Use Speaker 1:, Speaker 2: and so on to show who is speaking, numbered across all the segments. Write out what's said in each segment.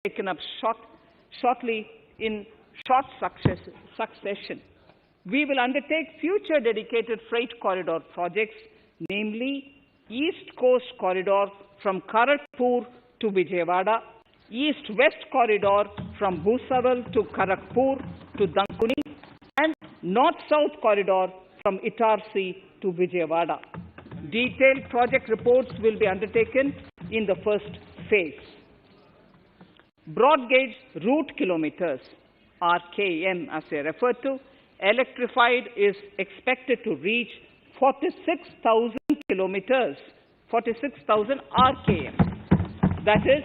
Speaker 1: taken up shortly in short succession. We will undertake future dedicated freight corridor projects, namely East Coast Corridor from Kharagpur to Vijayawada, East-West Corridor from Bhusaval to Kharagpur to Dankuni, and North-South Corridor from Itarsi to Vijayawada. Detailed project reports will be undertaken in the first phase. Broad gauge route kilometers, RKM as I referred to, electrified is expected to reach 46,000 kilometers, 46,000 RKM. That is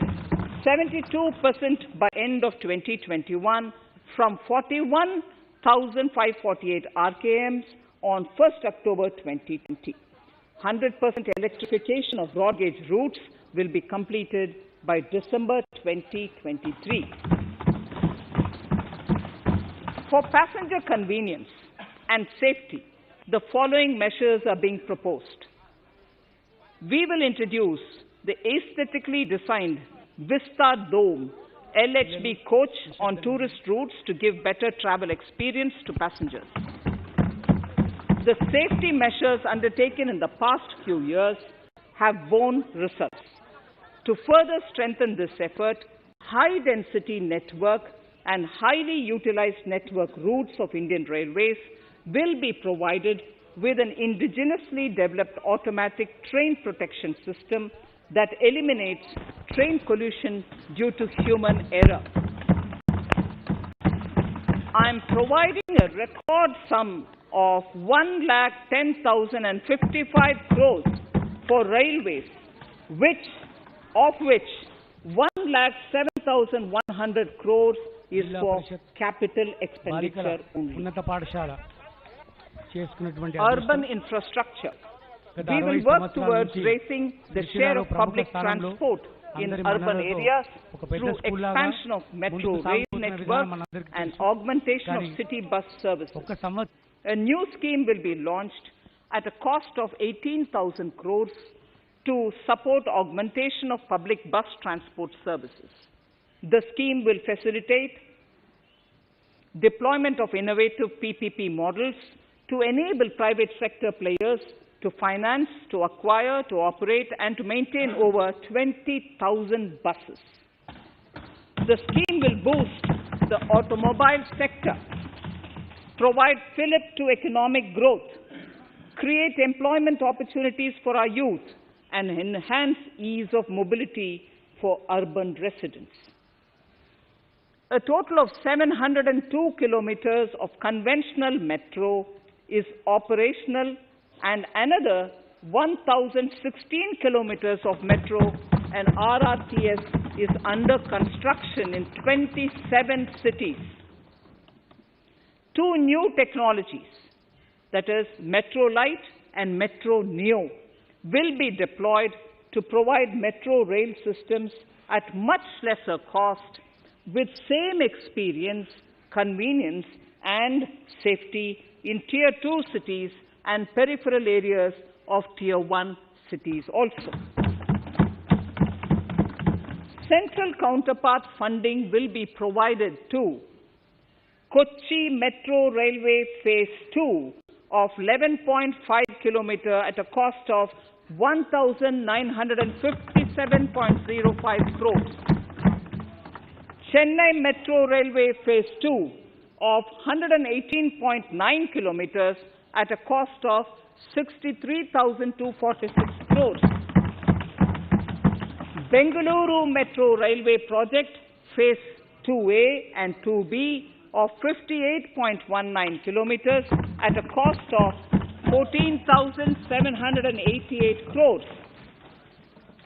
Speaker 1: 72% by end of 2021 from 41,548 RKMs on 1st October 2020. 100% electrification of broad gauge routes will be completed by December 2023. For passenger convenience and safety, the following measures are being proposed. We will introduce the aesthetically designed Vista Dome LHB coach on tourist routes to give better travel experience to passengers. The safety measures undertaken in the past few years have borne results. To further strengthen this effort, high-density network and highly utilized network routes of Indian Railways will be provided with an indigenously developed automatic train protection system that eliminates train collision due to human error. I am providing a record sum of 1,10,055 crores for railways, of which 1,07,100 crores is for capital expenditure only. Urban infrastructure. We will work towards raising the share of public transport in urban areas through expansion of metro rail network and augmentation of city bus services. A new scheme will be launched at a cost of 18,000 crores to support augmentation of public bus transport services. The scheme will facilitate deployment of innovative PPP models to enable private sector players to finance, to acquire, to operate, and to maintain over 20,000 buses. The scheme will boost the automobile sector, provide fillip to economic growth, create employment opportunities for our youth, and enhance ease of mobility for urban residents. A total of 702 kilometers of conventional metro is operational, and another 1,016 kilometers of metro and RRTS is under construction in 27 cities. Two new technologies, that is Metro Light and Metro Neo, will be deployed to provide metro rail systems at much lesser cost with same experience, convenience, and safety in Tier 2 cities and peripheral areas of Tier 1 cities also. Central counterpart funding will be provided to Kochi Metro Railway Phase 2 of 11.5 km at a cost of 1,957.05 crores. Chennai Metro Railway Phase 2 of 118.9 kilometers at a cost of 63,246 crores. Bengaluru Metro Railway Project Phase 2A and 2B of 58.19 kilometers at a cost of 14,788 crores.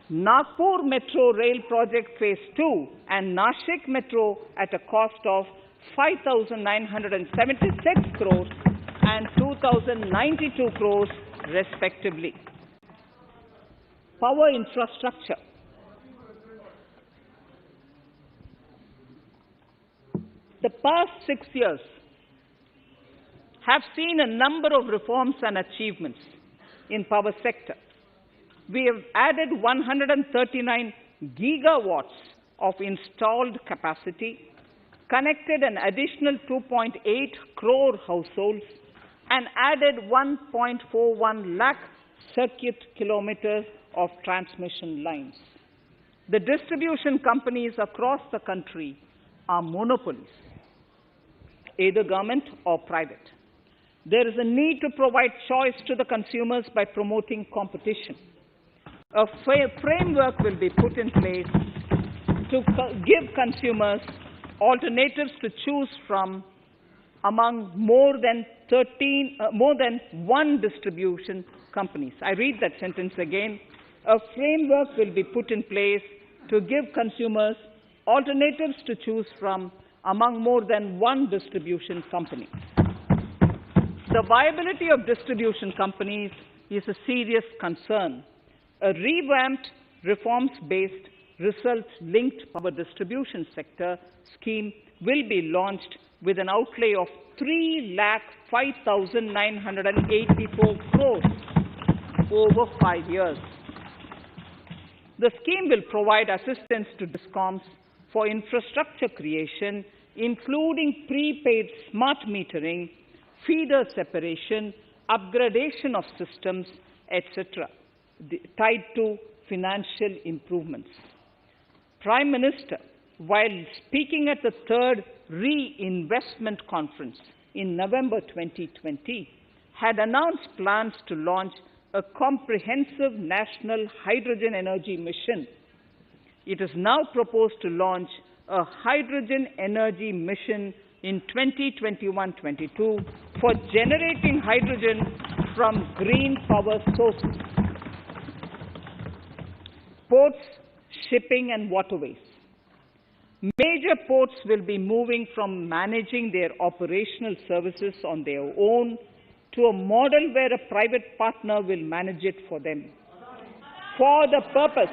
Speaker 1: Nagpur Metro Rail Project Phase 2 and Nashik Metro at a cost of 5,976 crores and 2,092 crores respectively. Power infrastructure. The past 6 years have seen a number of reforms and achievements in power sector. We have added 139 gigawatts of installed capacity, connected an additional 2.8 crore households, and added 1.41 lakh circuit kilometers of transmission lines. The distribution companies across the country are monopolies, either government or private. There is a need to provide choice to the consumers by promoting competition. A framework will be put in place to give consumers alternatives to choose from among more than one distribution companies. I read that sentence again. A framework will be put in place to give consumers alternatives to choose from among more than one distribution company. The viability of distribution companies is a serious concern. A revamped, reforms-based, results-linked power distribution sector scheme will be launched with an outlay of 3,05,984 crores over 5 years. The scheme will provide assistance to DISCOMs for infrastructure creation, including prepaid smart metering, feeder separation, upgradation of systems, etc., tied to financial improvements. Prime Minister, while speaking at the third Reinvestment Conference in November 2020, had announced plans to launch a comprehensive national hydrogen energy mission. It is now proposed to launch a hydrogen energy mission in 2021-22 for generating hydrogen from green power sources. Ports, shipping and waterways. Major ports will be moving from managing their operational services on their own to a model where a private partner will manage it for them. For the purpose,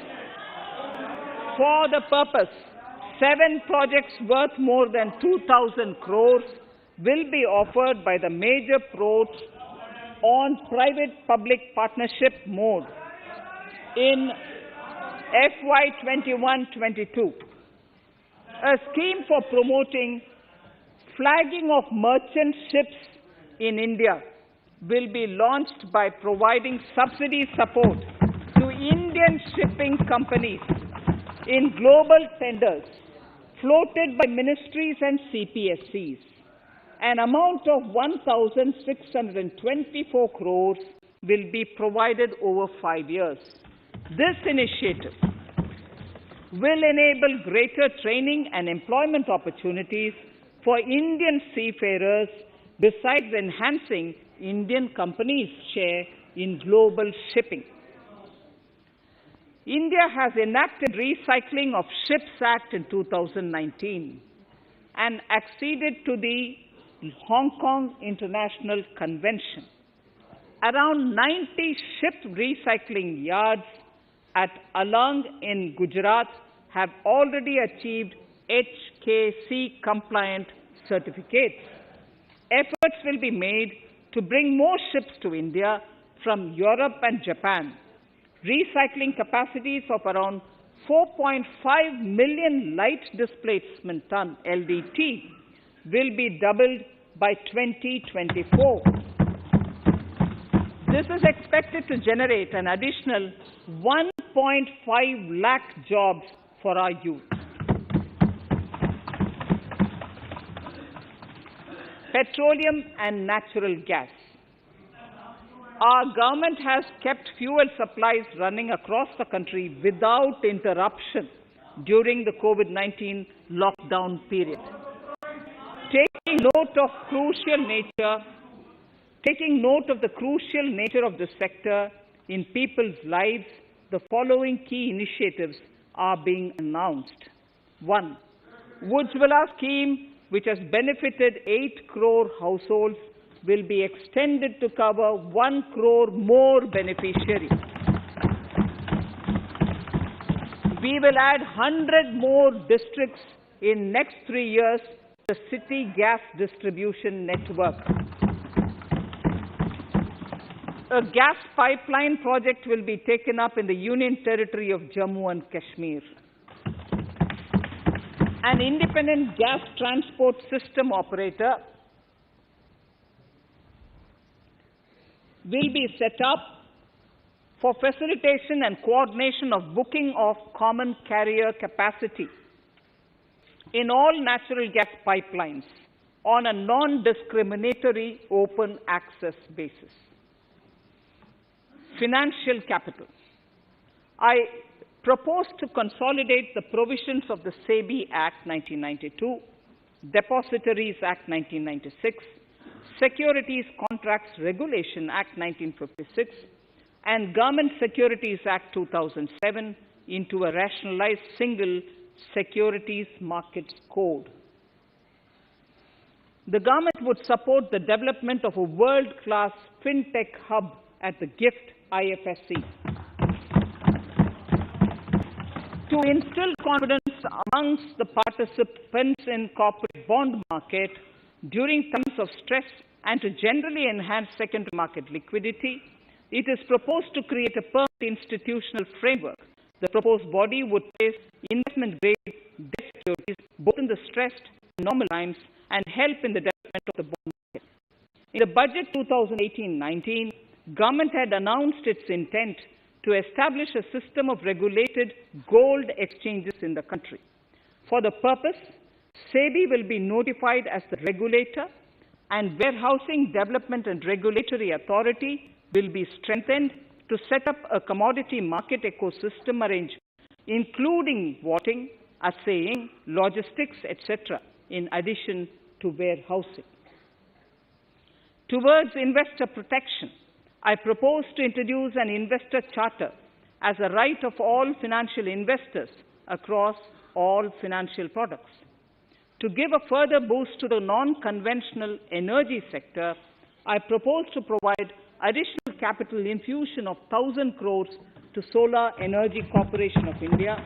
Speaker 1: 7 projects worth more than 2,000 crores will be offered by the major ports on private-public partnership mode in FY 21-22. A scheme for promoting flagging of merchant ships in India will be launched by providing subsidy support to Indian shipping companies in global tenders floated by ministries and CPSCs. An amount of 1,624 crores will be provided over 5 years. This initiative will enable greater training and employment opportunities for Indian seafarers, besides enhancing Indian companies' share in global shipping. India has enacted Recycling of Ships Act in 2019 and acceded to the Hong Kong International Convention. Around 90 ship recycling yards at Alang in Gujarat have already achieved HKC-compliant certificates. Efforts will be made to bring more ships to India from Europe and Japan. Recycling capacities of around 4.5 million light displacement ton LDT will be doubled by 2024. This is expected to generate an additional 1.5 lakh jobs for our youth. Petroleum and natural gas. Our government has kept fuel supplies running across the country without interruption during the COVID-19 lockdown period. Taking note of the crucial nature of the sector in people's lives, the following key initiatives are being announced. 1. Ujjwala scheme, which has benefited 8 crore households, will be extended to cover 1 crore more beneficiaries. We will add 100 more districts in next 3 years to the city gas distribution network. A gas pipeline project will be taken up in the Union Territory of Jammu and Kashmir. An independent gas transport system operator will be set up for facilitation and coordination of booking of common carrier capacity in all natural gas pipelines on a non-discriminatory open access basis. Financial capital. I propose to consolidate the provisions of the SEBI Act 1992, Depositories Act 1996, Securities Contracts Regulation Act 1956, and Government Securities Act 2007 into a rationalized single Securities Markets Code. The government would support the development of a world-class fintech hub at the GIFT IFSC. To instill confidence amongst the participants in corporate bond market during times of stress and to generally enhance secondary market liquidity, it is proposed to create a permanent institutional framework. The proposed body would place investment-grade debt securities both in the stressed and normal times and help in the development of the bond market. In the budget 2018-19, government had announced its intent to establish a system of regulated gold exchanges in the country. For the purpose, SEBI will be notified as the regulator, and Warehousing Development and Regulatory Authority will be strengthened to set up a commodity market ecosystem arrangement, including voting, assaying, logistics, etc., in addition to warehousing. Towards investor protection, I propose to introduce an investor charter as a right of all financial investors across all financial products. To give a further boost to the non-conventional energy sector, I propose to provide additional capital infusion of 1,000 crores to Solar Energy Corporation of India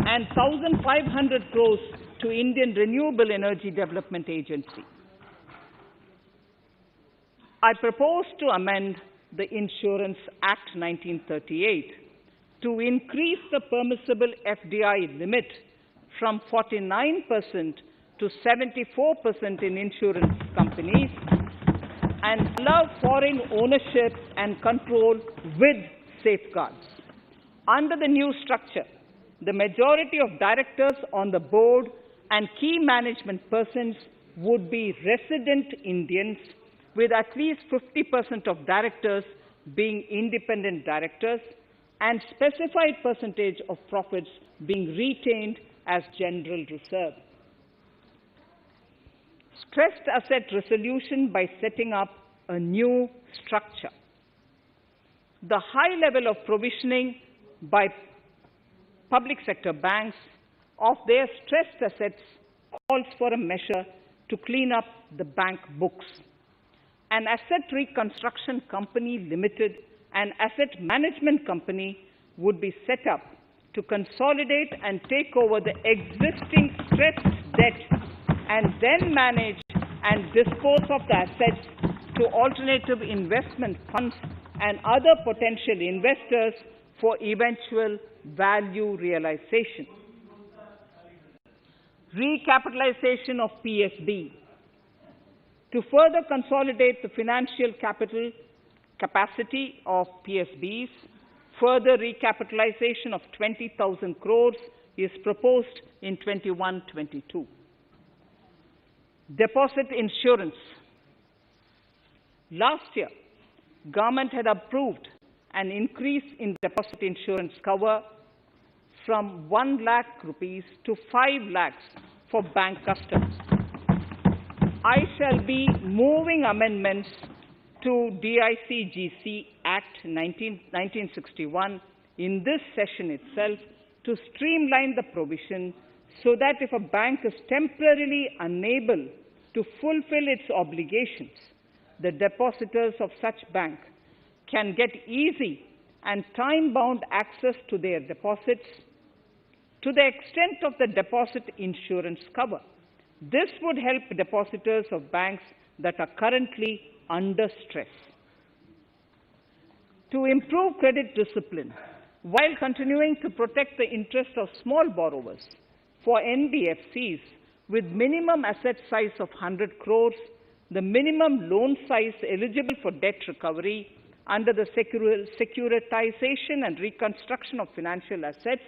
Speaker 1: and 1,500 crores to Indian Renewable Energy Development Agency. I propose to amend the Insurance Act 1938 to increase the permissible FDI limit from 49% to 74% in insurance companies and allow foreign ownership and control with safeguards. Under the new structure, the majority of directors on the board and key management persons would be resident Indians, with at least 50% of directors being independent directors and specified percentage of profits being retained as general reserve. Stressed asset resolution by setting up a new structure. The high level of provisioning by public sector banks of their stressed assets calls for a measure to clean up the bank books. An asset reconstruction company limited and asset management company would be set up to consolidate and take over the existing stressed debt and then manage and dispose of the assets to alternative investment funds and other potential investors for eventual value realization. Recapitalization of PSB. To further consolidate the financial capital capacity of PSBs, further recapitalization of 20,000 crores is proposed in 21-22. Deposit insurance. Last year, government had approved an increase in deposit insurance cover from 1 lakh rupees to 5 lakhs for bank customers. I shall be moving amendments to DICGC Act 1961 in this session itself to streamline the provision so that if a bank is temporarily unable to fulfill its obligations, the depositors of such bank can get easy and time-bound access to their deposits to the extent of the deposit insurance cover. This would help depositors of banks that are currently under stress. To improve credit discipline, while continuing to protect the interests of small borrowers, for NBFCs with minimum asset size of 100 crores, the minimum loan size eligible for debt recovery under the Securitization and Reconstruction of Financial Assets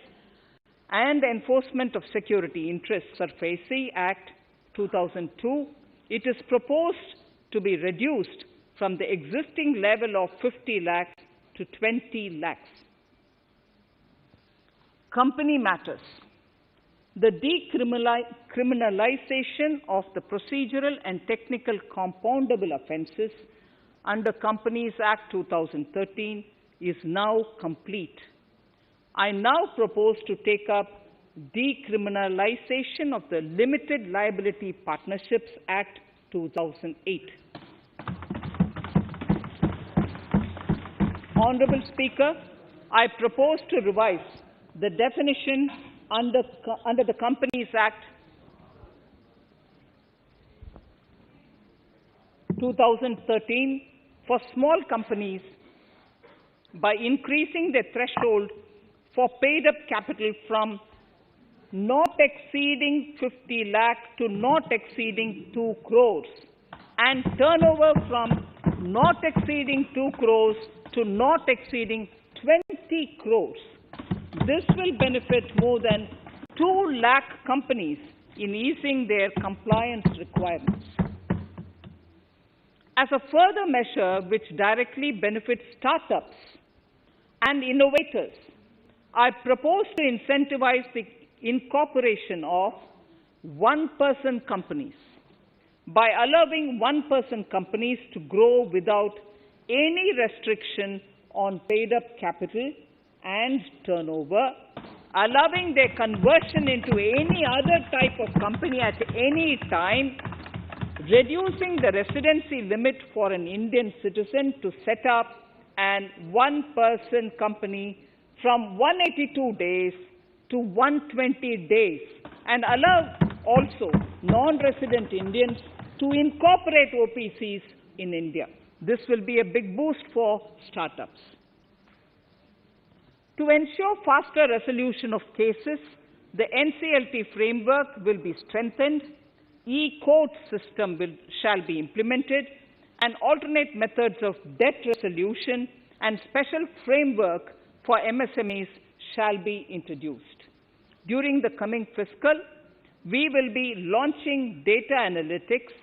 Speaker 1: and Enforcement of Security Interests SARFAESI Act 2002, it is proposed to be reduced from the existing level of 50 lakhs to 20 lakhs. Company matters. The decriminalization of the procedural and technical compoundable offences under Companies Act 2013 is now complete. I now propose to take up decriminalization of the Limited Liability Partnerships Act 2008. Honourable Speaker, I propose to revise the definition under the Companies Act 2013 for small companies by increasing the threshold for paid-up capital from not exceeding 50 lakh to not exceeding 2 crores and turnover from not exceeding 2 crores to not exceeding 20 crores. This will benefit more than 2 lakh companies in easing their compliance requirements. As a further measure which directly benefits startups and innovators, I propose to incentivize the incorporation of one-person companies by allowing one-person companies to grow without any restriction on paid-up capital and turnover, allowing their conversion into any other type of company at any time, reducing the residency limit for an Indian citizen to set up an one-person company from 182 days to 120 days, and allow also non-resident Indians to incorporate OPCs in India. This will be a big boost for startups. To ensure faster resolution of cases, the NCLT framework will be strengthened, e-court system shall be implemented, and alternate methods of debt resolution and special framework for MSMEs shall be introduced. During the coming fiscal, we will be launching data analytics,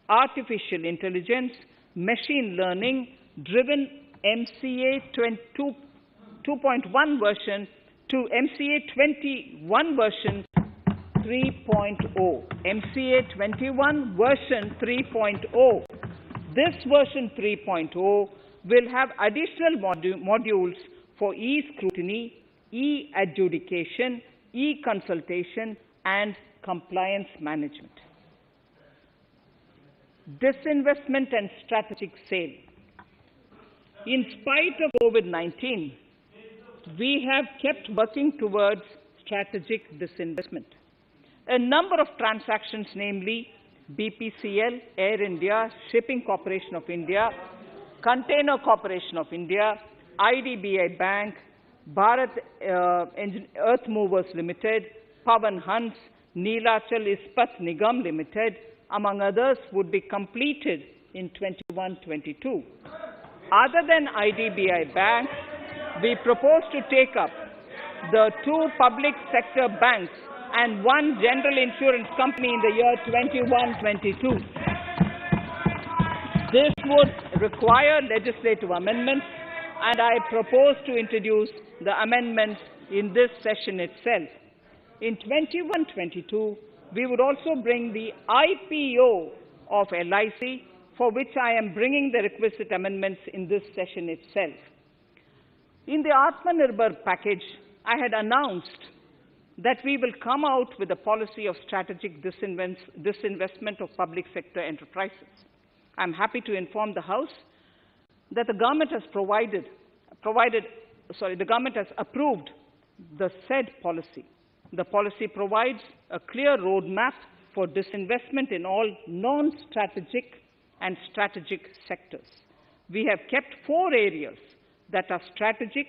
Speaker 1: artificial intelligence, machine learning-driven MCA 2.1 version to MCA 21 version 3.0. MCA 21 version 3.0. This version 3.0 will have additional modules for e-scrutiny, e-adjudication, e-consultation, and compliance management. Disinvestment and strategic sale. In spite of COVID-19, we have kept working towards strategic disinvestment. A number of transactions, namely BPCL, Air India, Shipping Corporation of India, Container Corporation of India, IDBI Bank, Bharat Earth Movers Limited, Pawan Hans, Neelachal Ispat Nigam Limited, among others, would be completed in 21-22. Other than IDBI Bank, we propose to take up the 2 public sector banks and 1 general insurance company in the year 21-22. This would require legislative amendments, and I propose to introduce the amendments in this session itself. In 21-22, we would also bring the IPO of LIC, for which I am bringing the requisite amendments in this session itself. In the Atmanirbhar package, I had announced that we will come out with a policy of strategic disinvestment of public sector enterprises. I am happy to inform the House that the government has the government has approved the said policy. The policy provides a clear roadmap for disinvestment in all non-strategic and strategic sectors. We have kept 4 areas that are strategic,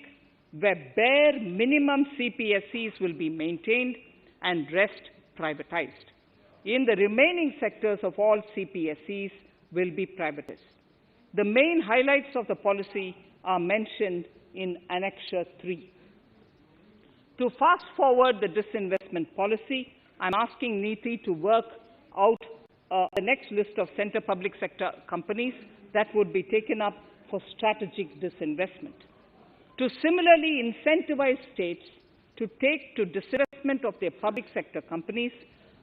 Speaker 1: where bare minimum CPSEs will be maintained, and rest privatized. In the remaining sectors of all CPSEs will be privatized. The main highlights of the policy are mentioned in Annexure 3. To fast forward the disinvestment policy, I'm asking NITI to work out the next list of centre public sector companies that would be taken up for strategic disinvestment. To similarly incentivize states to take to disinvestment of their public sector companies,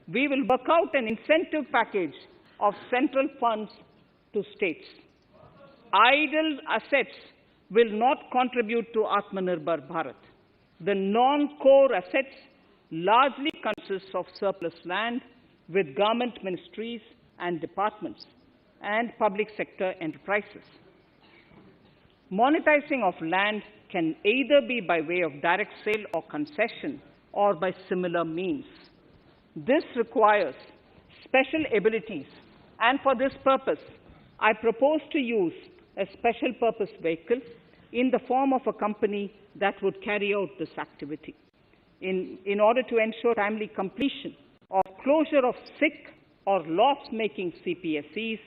Speaker 1: we will work out an incentive package of central funds to states. Idle assets will not contribute to Atmanirbhar Bharat. The non-core assets largely consist of surplus land with government ministries and departments and public sector enterprises. Monetizing of land can either be by way of direct sale or concession or by similar means. This requires special abilities, and for this purpose, I propose to use a special purpose vehicle in the form of a company that would carry out this activity. In order to ensure timely completion or closure of sick or loss-making CPSEs, we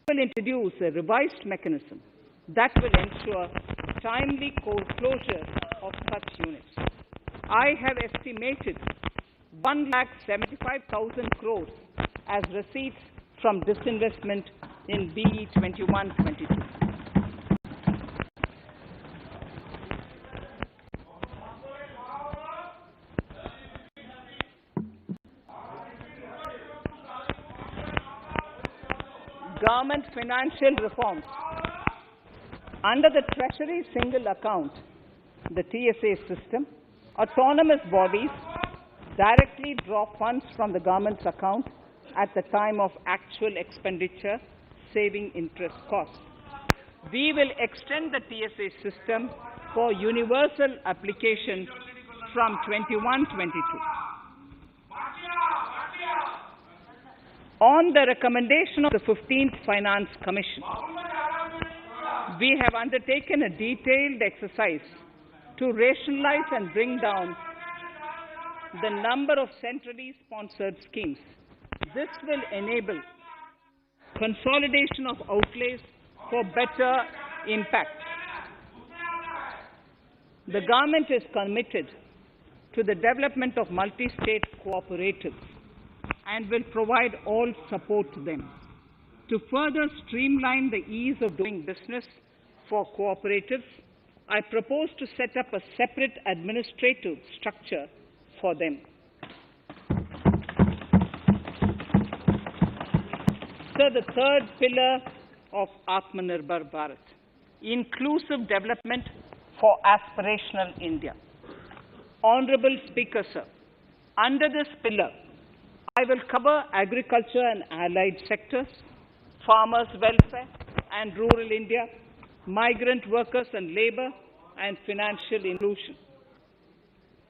Speaker 1: will introduce a revised mechanism that will ensure timely closure of such units. I have estimated 1,75,000 crores as receipts from disinvestment in BE 21-22. Government financial reforms. Under the Treasury Single Account, the TSA system, autonomous bodies directly draw funds from the government's account at the time of actual expenditure, saving interest costs. We will extend the TSA system for universal application from 21-22. On the recommendation of the 15th Finance Commission, we have undertaken a detailed exercise to rationalize and bring down the number of centrally sponsored schemes. This will enable consolidation of outlays for better impact. The government is committed to the development of multi-state cooperatives and will provide all support to them. To further streamline the ease of doing business for cooperatives, I propose to set up a separate administrative structure for them. So the third pillar of Atmanirbhar Bharat, inclusive development for aspirational India. Honorable Speaker, sir, under this pillar, I will cover agriculture and allied sectors, farmers' welfare and rural India, migrant workers and labour, and financial inclusion.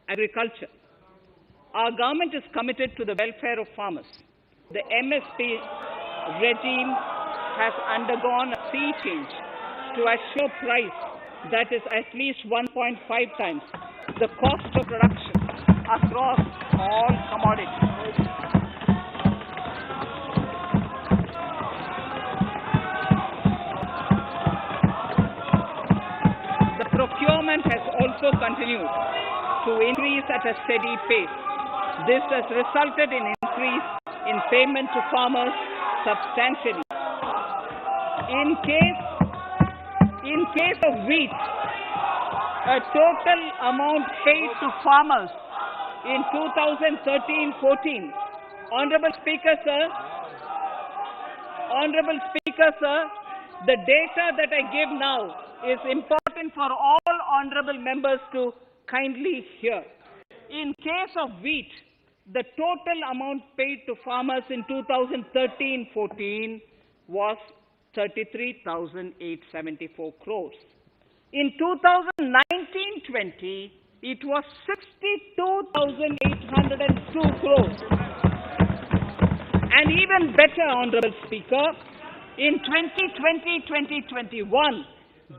Speaker 1: Agriculture. Our government is committed to the welfare of farmers. The MSP regime has undergone a sea change to assure price that is at least 1.5 times the cost of production across all commodities. Procurement has also continued to increase at a steady pace. This has resulted in increase in payment to farmers substantially. In case of wheat, a total amount paid to farmers in 2013-14, Honorable Speaker, sir, the data that I give now is important for all honorable members to kindly hear. In case of wheat, the total amount paid to farmers in 2013-14 was 33,874 crores. In 2019-20, it was 62,802 crores. And even better, Honorable Speaker, in 2020-2021,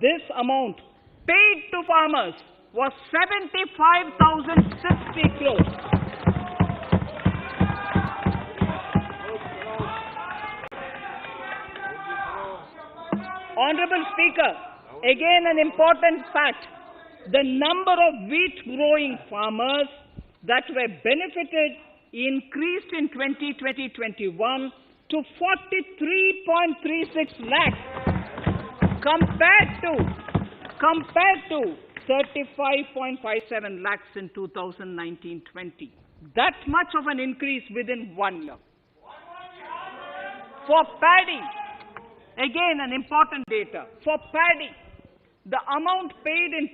Speaker 1: this amount paid to farmers was 75,060 crores. Honorable Speaker, again an important fact. The number of wheat growing farmers that were benefited increased in 2020-21 to 43.36 lakhs compared to 35.57 lakhs in 2019-20. That much of an increase within 1 year. For paddy, again an important data. For paddy, the amount paid in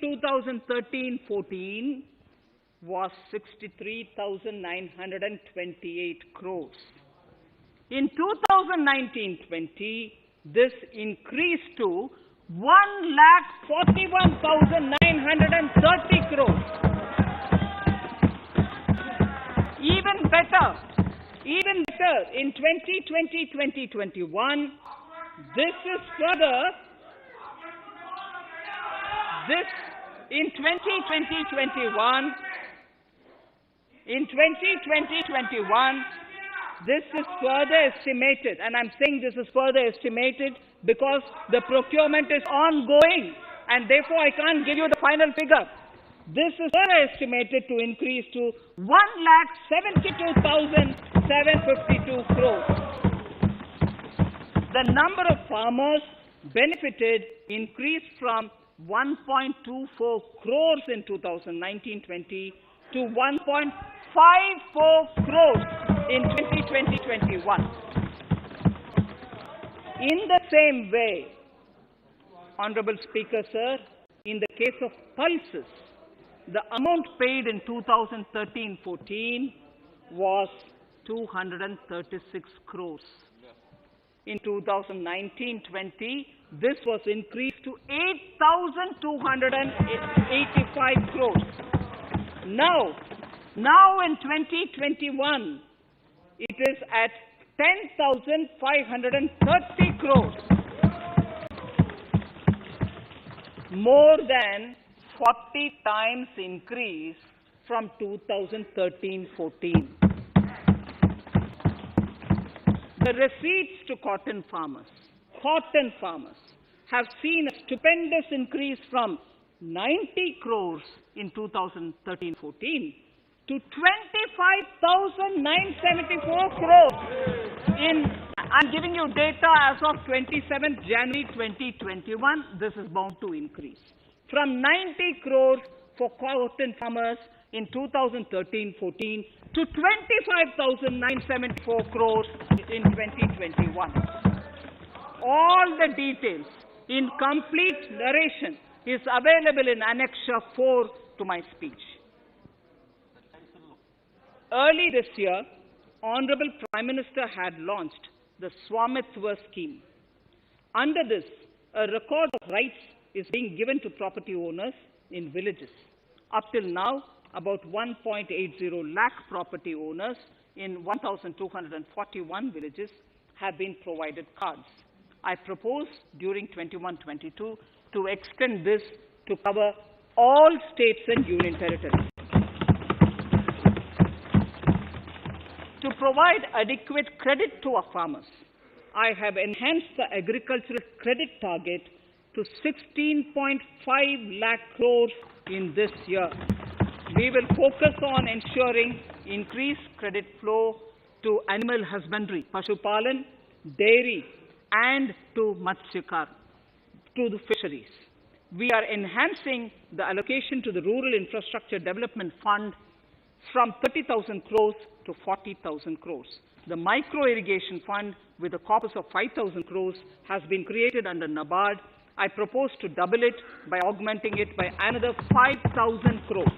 Speaker 1: 2013-14 was 63,928 crores. In 2019-20, this increased to 1,41,930 crores. Even better, in 2020-2021, in 2020-21, this is further estimated, and I'm saying this is further estimated because the procurement is ongoing, and therefore I can't give you the final figure. This is further estimated to increase to 1,72,752 crores. The number of farmers benefited increased from 1.24 crores in 2019-20 to 1.54 crores in 2020-21. In the same way, Honorable Speaker, sir, in the case of pulses, the amount paid in 2013-14 was 236 crores. In 2019-20, this was increased to 8,285 crores. Now in 2021, it is at 10,530 crores. More than 40 times increase from 2013-14. The receipts to cotton farmers have seen a stupendous increase from 90 crores in 2013-14 to 25,974 crores I'm giving you data as of 27th January 2021. This is bound to increase. From 90 crores for cotton farmers in 2013-14 to 25,974 crores in 2021. All the details in complete narration is available in Annexure 4 to my speech. Early this year, Honorable Prime Minister had launched the Swamitwa scheme. Under this, a record of rights is being given to property owners in villages. Up till now, about 1.80 lakh property owners in 1,241 villages have been provided cards. I propose during 21-22 to extend this to cover all states and union territories. To provide adequate credit to our farmers, I have enhanced the agricultural credit target to 16.5 lakh crores in this year. We will focus on ensuring increased credit flow to animal husbandry, Pashupalan, dairy, and to Matsyakar, to the fisheries. We are enhancing the allocation to the Rural Infrastructure Development Fund from 30,000 crores to 40,000 crores. The Micro Irrigation Fund, with a corpus of 5,000 crores, has been created under NABARD. I propose to double it by augmenting it by another 5,000 crores.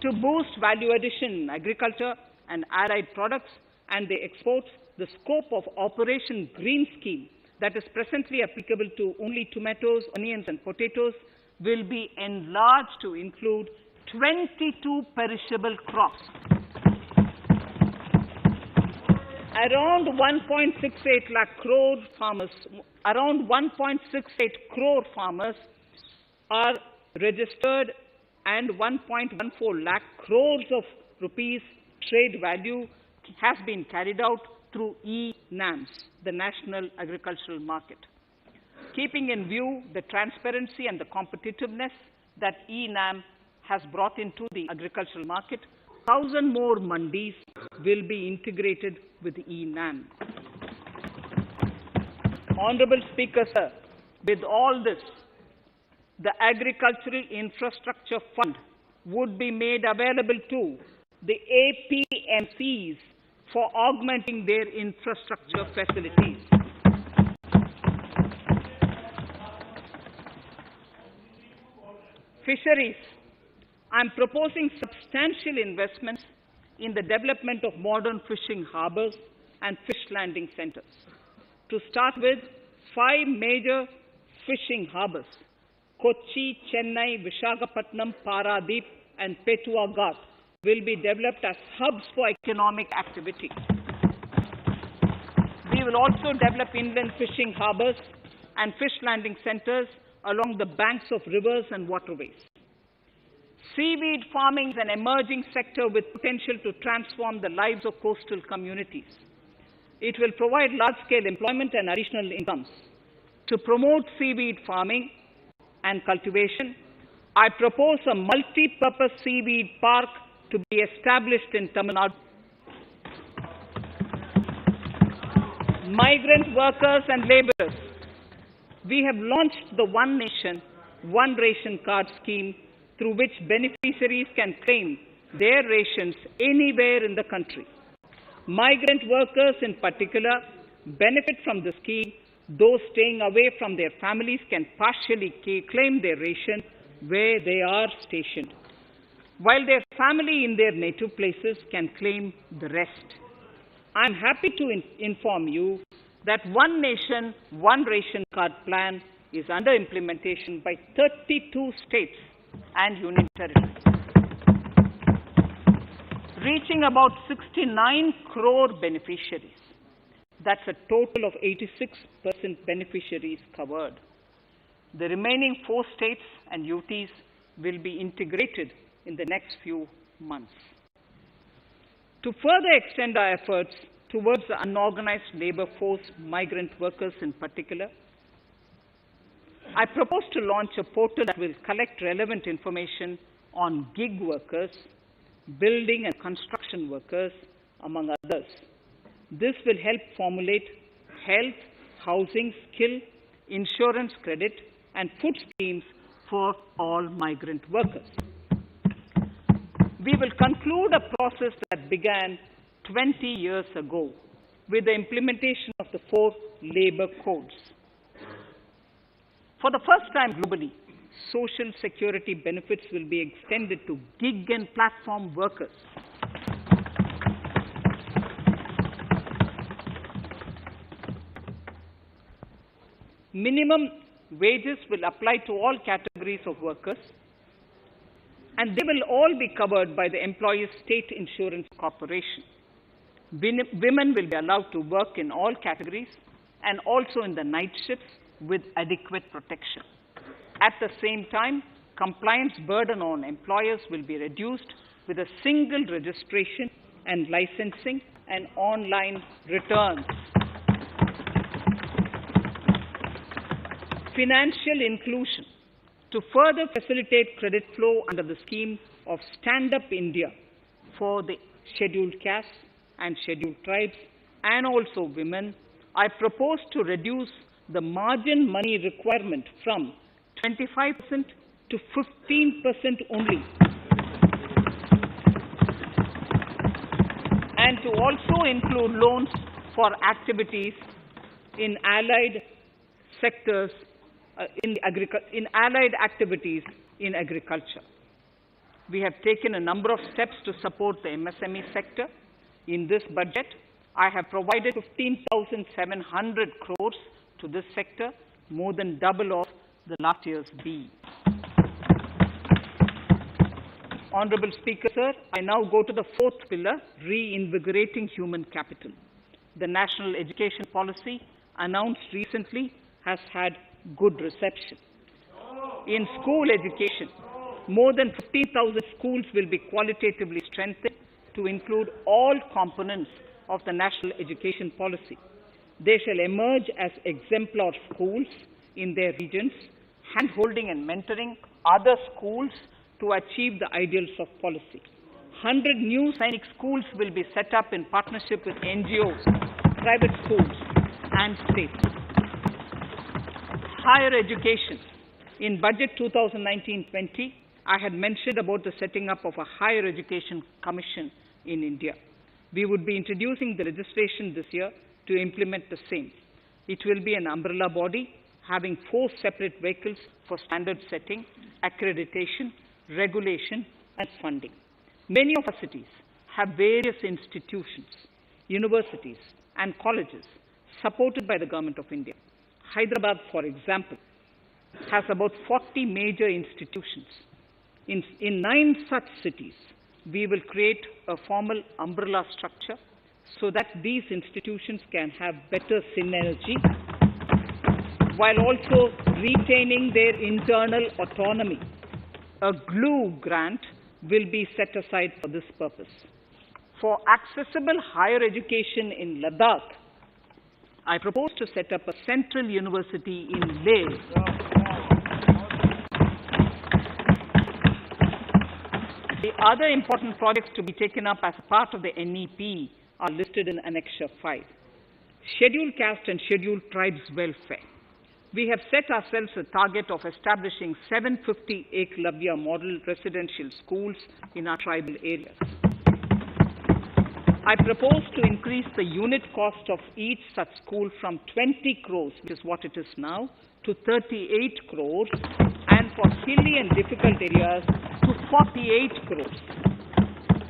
Speaker 1: To boost value addition in agriculture and allied products and the exports, the scope of Operation Green Scheme, that is presently applicable to only tomatoes, onions, and potatoes, will be enlarged to include 22 perishable crops. Around 1.68 lakh crore farmers, around 1.68 crore farmers are registered, and 1.14 lakh crores of rupees trade value has been carried out through e-NAMs, the National Agricultural Market. keeping in view the transparency and the competitiveness that e-NAM has brought into the agricultural market, 1,000 more mandis will be integrated with e-NAM. Honorable Speaker, sir, with all this, the Agricultural Infrastructure Fund would be made available to the APMCs for augmenting their infrastructure facilities. Fisheries. I am proposing substantial investments in the development of modern fishing harbors and fish landing centers. To start with, 5 major fishing harbors, Kochi, Chennai, Visakhapatnam, Paradip, and Petua Ghat, will be developed as hubs for economic activity. We will also develop inland fishing harbors and fish landing centers along the banks of rivers and waterways. Seaweed farming is an emerging sector with potential to transform the lives of coastal communities. It will provide large-scale employment and additional incomes. To promote seaweed farming and cultivation, I propose a multi-purpose seaweed park to be established in Tamil Nadu. Migrant workers and laborers. We have launched the One Nation, One Ration Card scheme through which beneficiaries can claim their rations anywhere in the country. Migrant workers in particular benefit from the scheme. Those staying away from their families can partially claim their ration where they are stationed, while their family in their native places can claim the rest. I am happy to inform you that One Nation, One Ration Card plan is under implementation by 32 states and union territories, reaching about 69 crore beneficiaries. That's a total of 86% beneficiaries covered. The remaining 4 states and UTs will be integrated in the next few months. To further extend our efforts towards the unorganized labor force, migrant workers in particular, I propose to launch a portal that will collect relevant information on gig workers, building and construction workers, among others. This will help formulate health, housing, skill, insurance credit, and food schemes for all migrant workers. We will conclude a process that began 20 years ago with the implementation of the 4 labor codes. For the first time globally, social security benefits will be extended to gig and platform workers. Minimum wages will apply to all categories of workers, and they will all be covered by the Employees State Insurance Corporation. Women will be allowed to work in all categories and also in the night shifts with adequate protection. At the same time, compliance burden on employers will be reduced with a single registration and licensing and online returns. Financial inclusion. To further facilitate credit flow under the scheme of Stand Up India for the scheduled castes and scheduled tribes and also women, I propose to reduce the margin money requirement from 25% to 15% only, and to also include loans for activities in allied sectors, in allied activities in agriculture. We have taken a number of steps to support the MSME sector. In this budget, I have provided 15,700 crores to this sector, more than double of the last year's B. Honorable Speaker, sir, I now go to the 4th pillar, reinvigorating human capital. The national education policy announced recently has had good reception. In school education, more than 15,000 schools will be qualitatively strengthened to include all components of the national education policy. They shall emerge as exemplar schools in their regions, hand-holding and mentoring other schools to achieve the ideals of policy. 100 new Sainik schools will be set up in partnership with NGOs, private schools, and states. Higher education. In Budget 2019-20, I had mentioned about the setting up of a higher education commission in India. We would be introducing the legislation this year to implement the same. It will be an umbrella body having 4 separate vehicles for standard setting, accreditation, regulation, and funding. Many of our cities have various institutions, universities, and colleges supported by the Government of India. Hyderabad, for example, has about 40 major institutions. In 9 such cities, we will create a formal umbrella structure so that these institutions can have better synergy while also retaining their internal autonomy. A GLUE grant will be set aside for this purpose. For accessible higher education in Ladakh, I propose to set up a central university in Leh. The other important projects to be taken up as part of the NEP are listed in Annexure 5. Scheduled caste and scheduled tribes welfare. We have set ourselves a target of establishing 750 Eklavya model residential schools in our tribal areas. I propose to increase the unit cost of each such school from 20 crores, which is what it is now, to 38 crores, and for hilly and difficult areas to 48 crores.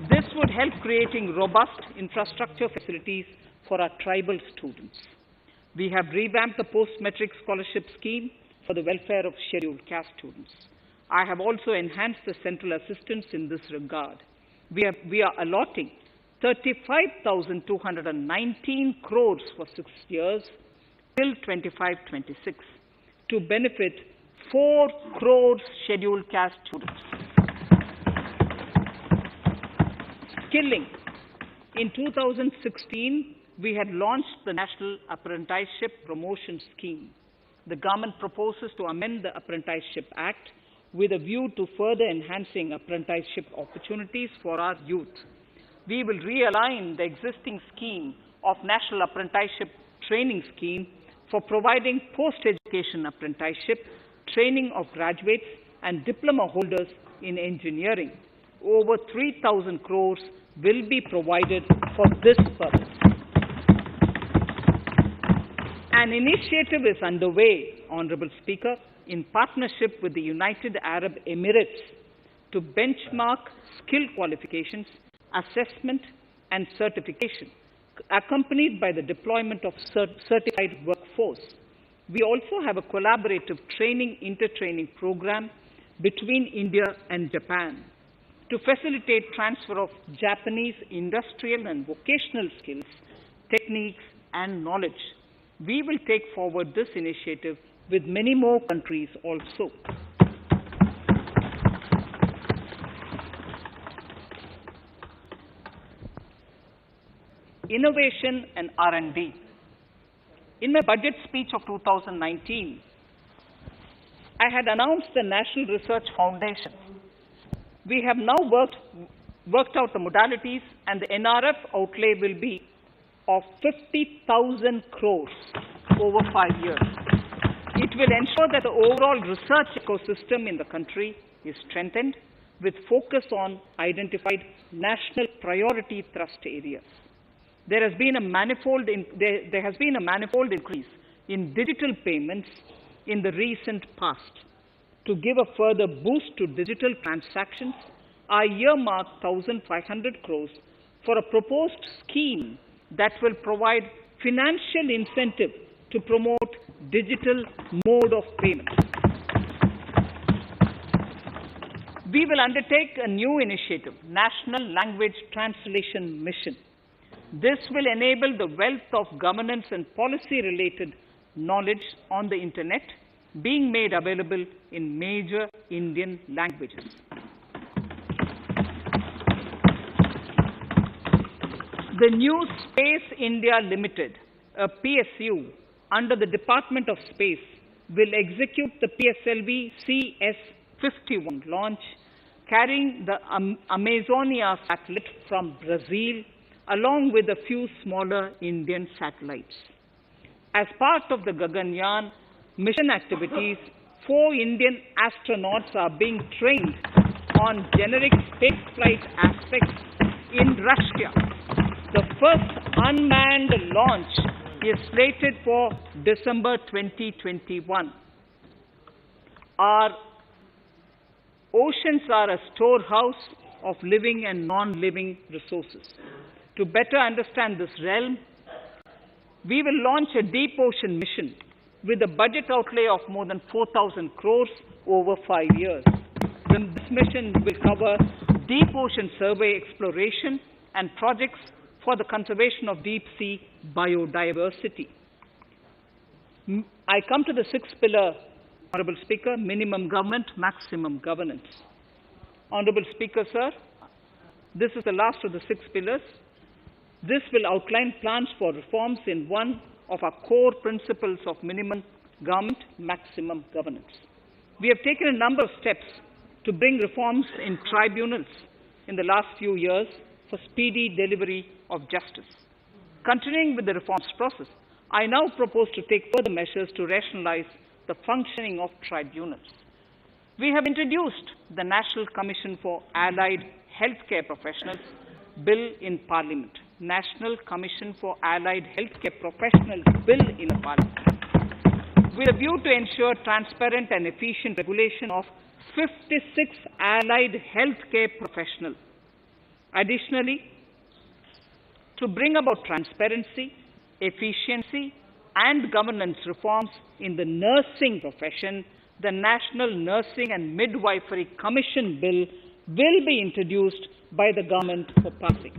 Speaker 1: This would help creating robust infrastructure facilities for our tribal students. We have revamped the post-metric scholarship scheme for the welfare of scheduled caste students. I have also enhanced the central assistance in this regard. We are allotting 35,219 crores for 6 years till 25-26 to benefit 4 crores scheduled caste students. Skilling. In 2016, we had launched the National Apprenticeship Promotion Scheme. The government proposes to amend the Apprenticeship Act with a view to further enhancing apprenticeship opportunities for our youth. We will realign the existing scheme of National Apprenticeship Training Scheme for providing post-education apprenticeship, training of graduates and diploma holders in engineering. Over 3,000 crores will be provided for this purpose. An initiative is underway, Honorable Speaker, in partnership with the United Arab Emirates to benchmark skill qualifications, assessment, and certification, accompanied by the deployment of certified workforce. We also have a collaborative training, intertraining program between India and Japan to facilitate transfer of Japanese industrial and vocational skills, techniques, and knowledge. We will take forward this initiative with many more countries also. Innovation and R&D. In my budget speech of 2019, I had announced the National Research Foundation. We have now worked out the modalities, and the NRF outlay will be of 50,000 crores over 5 years. It will ensure that the overall research ecosystem in the country is strengthened with focus on identified national priority thrust areas. There has been a manifold increase in digital payments in the recent past. To give a further boost to digital transactions, I earmarked 1,500 crores for a proposed scheme that will provide financial incentive to promote digital mode of payment. We will undertake a new initiative, National Language Translation Mission. This will enable the wealth of governance and policy-related knowledge on the Internet being made available in major Indian languages. The new Space India Limited, a PSU, under the Department of Space, will execute the PSLV CS-51 launch, carrying the Amazonia satellite from Brazil, along with a few smaller Indian satellites. As part of the Gaganyaan mission activities, 4 Indian astronauts are being trained on generic spaceflight aspects in Russia. The first unmanned launch is slated for December 2021. Our oceans are a storehouse of living and non-living resources. To better understand this realm, we will launch a deep ocean mission with a budget outlay of more than 4,000 crores over 5 years. This mission will cover deep ocean survey exploration and projects for the conservation of deep sea biodiversity. I come to the 6th pillar, Honorable Speaker, minimum government, maximum governance. Honorable Speaker, sir, this is the last of the 6 pillars. This will outline plans for reforms in one of our core principles of minimum government, maximum governance. We have taken a number of steps to bring reforms in tribunals in the last few years for speedy delivery of justice. Continuing with the reforms process, I now propose to take further measures to rationalize the functioning of tribunals. We have introduced the National Commission for Allied Healthcare Professionals Bill in Parliament. National Commission for Allied Healthcare Professionals Bill in a Parliament, with a view to ensure transparent and efficient regulation of 56 allied healthcare professionals. Additionally, to bring about transparency, efficiency, and governance reforms in the nursing profession, the National Nursing and Midwifery Commission Bill will be introduced by the government for passing.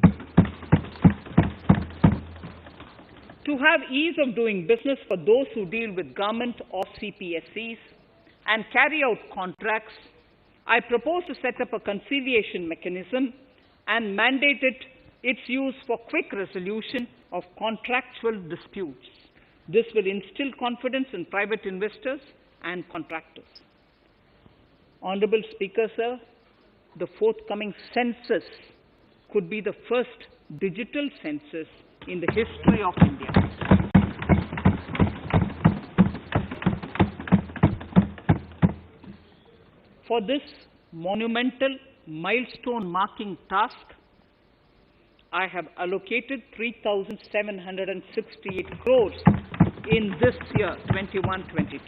Speaker 1: To have ease of doing business for those who deal with government or CPSCs and carry out contracts, I propose to set up a conciliation mechanism and mandate its use for quick resolution of contractual disputes. This will instill confidence in private investors and contractors. Honorable Speaker, sir, the forthcoming census could be the first digital census in the history of India. For this monumental milestone marking task, I have allocated 3,768 crores in this year, 21-22.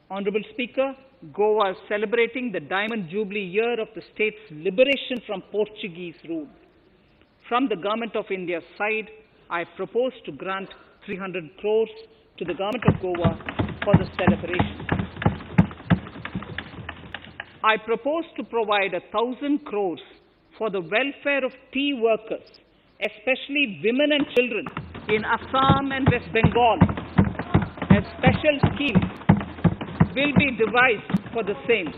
Speaker 1: Honorable Speaker, Goa is celebrating the Diamond Jubilee year of the state's liberation from Portuguese rule. From the Government of India's side, I propose to grant 300 crores to the Government of Goa for the celebration. I propose to provide 1,000 crores for the welfare of tea workers, especially women and children in Assam and West Bengal. A special scheme will be devised for the same.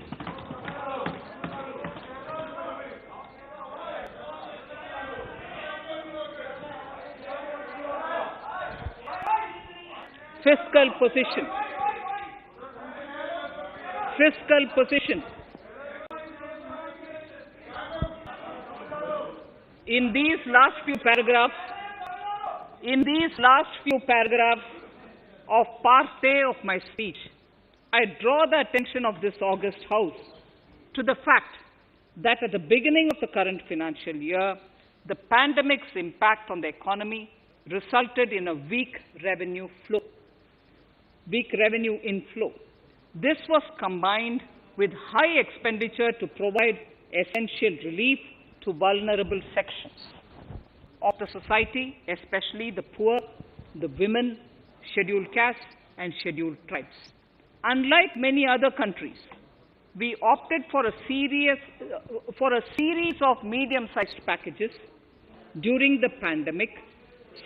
Speaker 1: Fiscal position. Fiscal position. In these last few paragraphs of part A of my speech, I draw the attention of this august House to the fact that at the beginning of the current financial year, the pandemic's impact on the economy resulted in a weak revenue inflow. This was combined with high expenditure to provide essential relief to vulnerable sections of the society, especially the poor, the women, scheduled castes, and scheduled tribes. Unlike many other countries, we opted for a series of medium-sized packages during the pandemic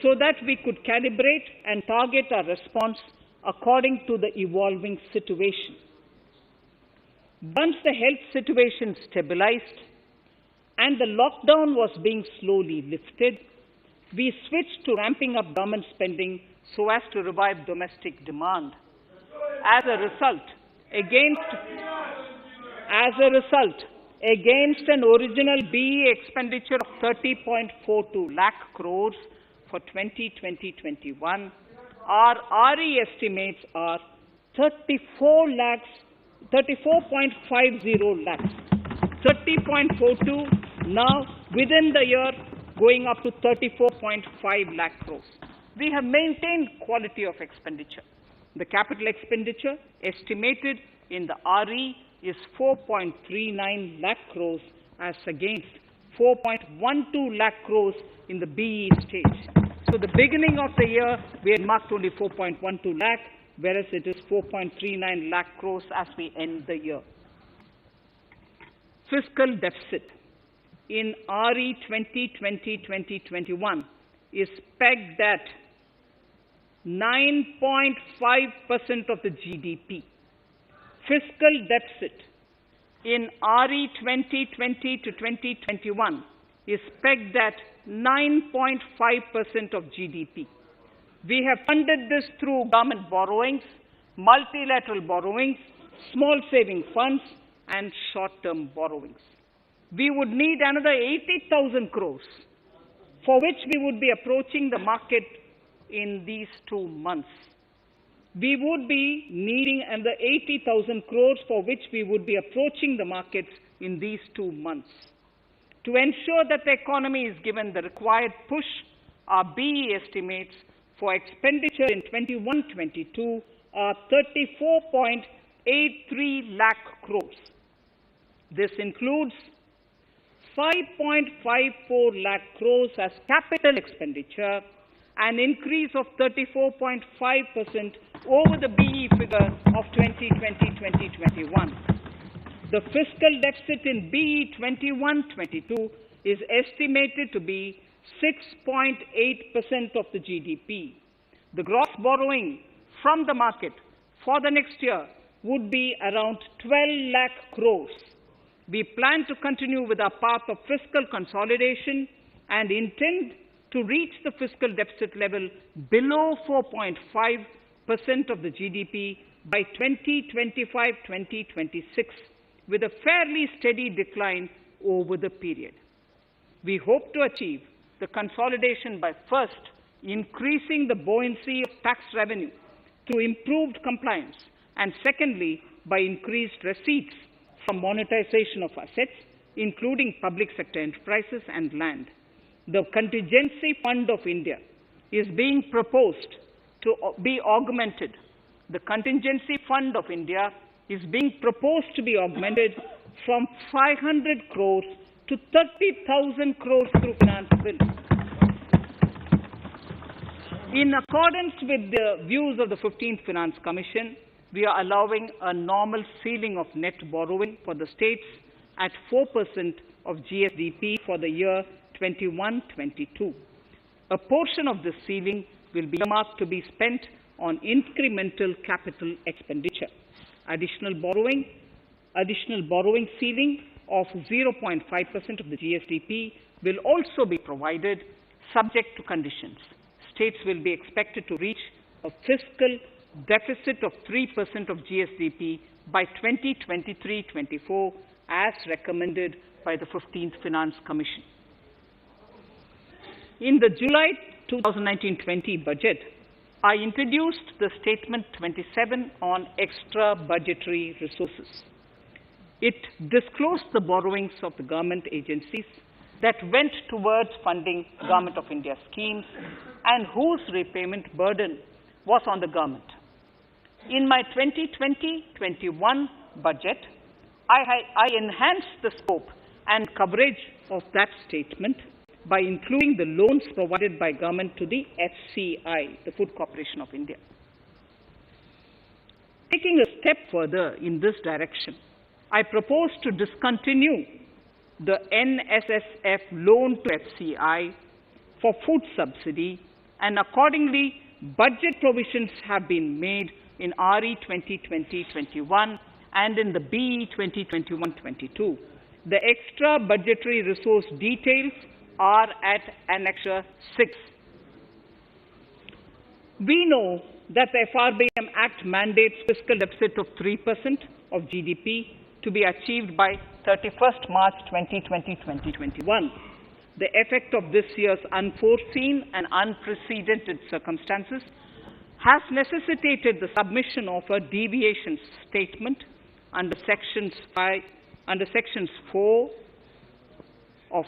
Speaker 1: so that we could calibrate and target our response according to the evolving situation. Once the health situation stabilized and the lockdown was being slowly lifted, we switched to ramping up government spending so as to revive domestic demand. As a result, against an original BE expenditure of 30.42 lakh crores for 2020-21, our RE estimates are 34.50 lakhs. 30.42 now within the year going up to 34.5 lakh crores. We have maintained quality of expenditure. The capital expenditure estimated in the RE is 4.39 lakh crores as against 4.12 lakh crores in the BE stage. So the beginning of the year, we had marked only 4.12 lakh, whereas it is 4.39 lakh crores as we end the year. Fiscal deficit in RE 2020-2021 is pegged at 9.5% of the GDP. Fiscal deficit in RE 2020 to 2021 is pegged at 9.5% of GDP. We have funded this through government borrowings, multilateral borrowings, small saving funds, and short-term borrowings. We would need another 80,000 crores, for which we would be approaching the market in these 2 months. We would be needing another 80,000 crores, for which we would be approaching the markets in these 2 months. To ensure that the economy is given the required push, our BE estimates for expenditure in 21-22 are 34.83 lakh crores. This includes 5.54 lakh crores as capital expenditure, an increase of 34.5% over the BE figure of 2020-2021. The fiscal deficit in BE 21-22 is estimated to be 6.8% of the GDP. The gross borrowing from the market for the next year would be around 12 lakh crores. We plan to continue with our path of fiscal consolidation and intend to reach the fiscal deficit level below 4.5% of the GDP by 2025-2026, with a fairly steady decline over the period. We hope to achieve the consolidation by first increasing the buoyancy of tax revenue through improved compliance, and secondly, by increased receipts from monetization of assets, including public sector enterprises and land. The Contingency Fund of India is being proposed to be augmented. The Contingency Fund of India is being proposed to be augmented from 500 crores to 30,000 crores through finance bill. In accordance with the views of the 15th Finance Commission, we are allowing a normal ceiling of net borrowing for the states at 4% of GSDP for the year 21-22. A portion of this ceiling will be earmarked to be spent on incremental capital expenditure. Additional borrowing ceiling of 0.5% of the GSDP will also be provided, subject to conditions. States will be expected to reach a fiscal deficit of 3% of GSDP by 2023-24, as recommended by the 15th Finance Commission. In the July 2019-20 budget, I introduced the Statement 27 on extra budgetary resources. It disclosed the borrowings of the government agencies that went towards funding Government of India schemes and whose repayment burden was on the government. In my 2020-21 budget, I enhanced the scope and coverage of that statement by including the loans provided by government to the FCI, the Food Corporation of India. Taking a step further in this direction, I propose to discontinue the NSSF loan to FCI for food subsidy, and accordingly, budget provisions have been made in RE 2020-21 and in the BE 2021-22. The extra budgetary resource details are at Annexure 6. We know that the FRBM Act mandates fiscal deficit of 3% of GDP to be achieved by 31st March 2020-2021. The effect of this year's unforeseen and unprecedented circumstances has necessitated the submission of a deviation statement under Sections 4 of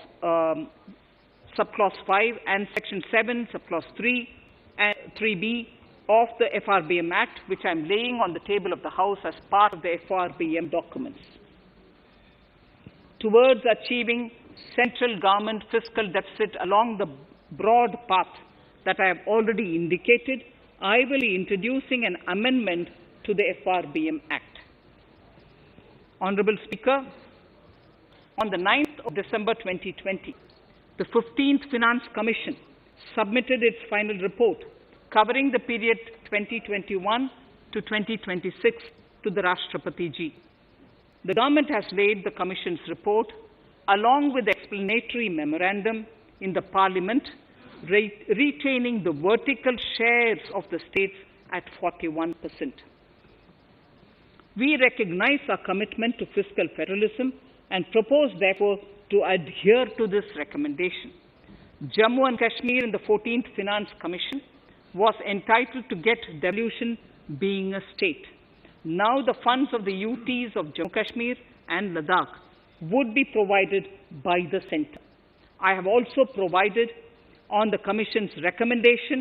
Speaker 1: Subclause 5 and Section 7, Subclause 3 and 3B of the FRBM Act, which I am laying on the table of the House as part of the FRBM documents. Towards achieving central government fiscal deficit along the broad path that I have already indicated, I will be introducing an amendment to the FRBM Act. Honourable Speaker, on the 9th of December 2020, the 15th Finance Commission submitted its final report covering the period 2021 to 2026 to the Rashtrapati Ji. The government has laid the Commission's report along with the explanatory memorandum in the Parliament, retaining the vertical shares of the states at 41%. We recognize our commitment to fiscal federalism and propose, therefore, to adhere to this recommendation. Jammu and Kashmir in the 14th Finance Commission was entitled to get devolution being a state. Now the funds of the UTs of Jammu Kashmir and Ladakh would be provided by the centre. I have also provided on the Commission's recommendation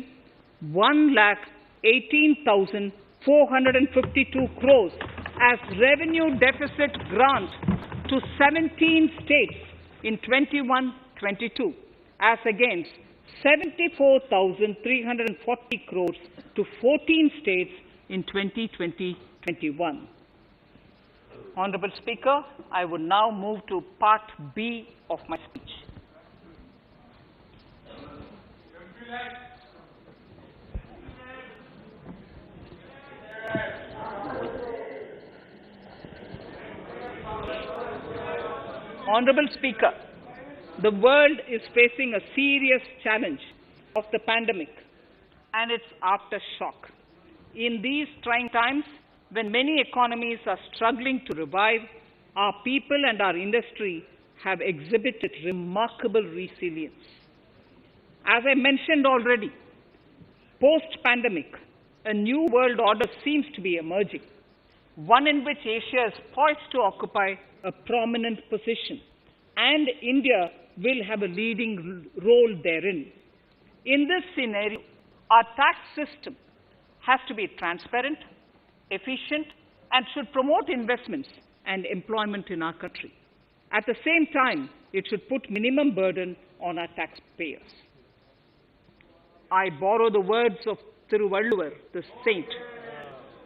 Speaker 1: 1,18,452 crores as revenue deficit grant to 17 states in 21-22 as against 74,340 crores to 14 states in 2020-21. Honourable Speaker, I would now move to Part B of my speech. Honourable Speaker, the world is facing a serious challenge of the pandemic and its aftershock. In these trying times, when many economies are struggling to revive, our people and our industry have exhibited remarkable resilience. As I mentioned already, post-pandemic, a new world order seems to be emerging, one in which Asia is poised to occupy a prominent position, and India will have a leading role therein. In this scenario, our tax system has to be transparent, efficient, and should promote investments and employment in our country. At the same time, it should put minimum burden on our taxpayers. I borrow the words of Thiruvalluvar, the saint.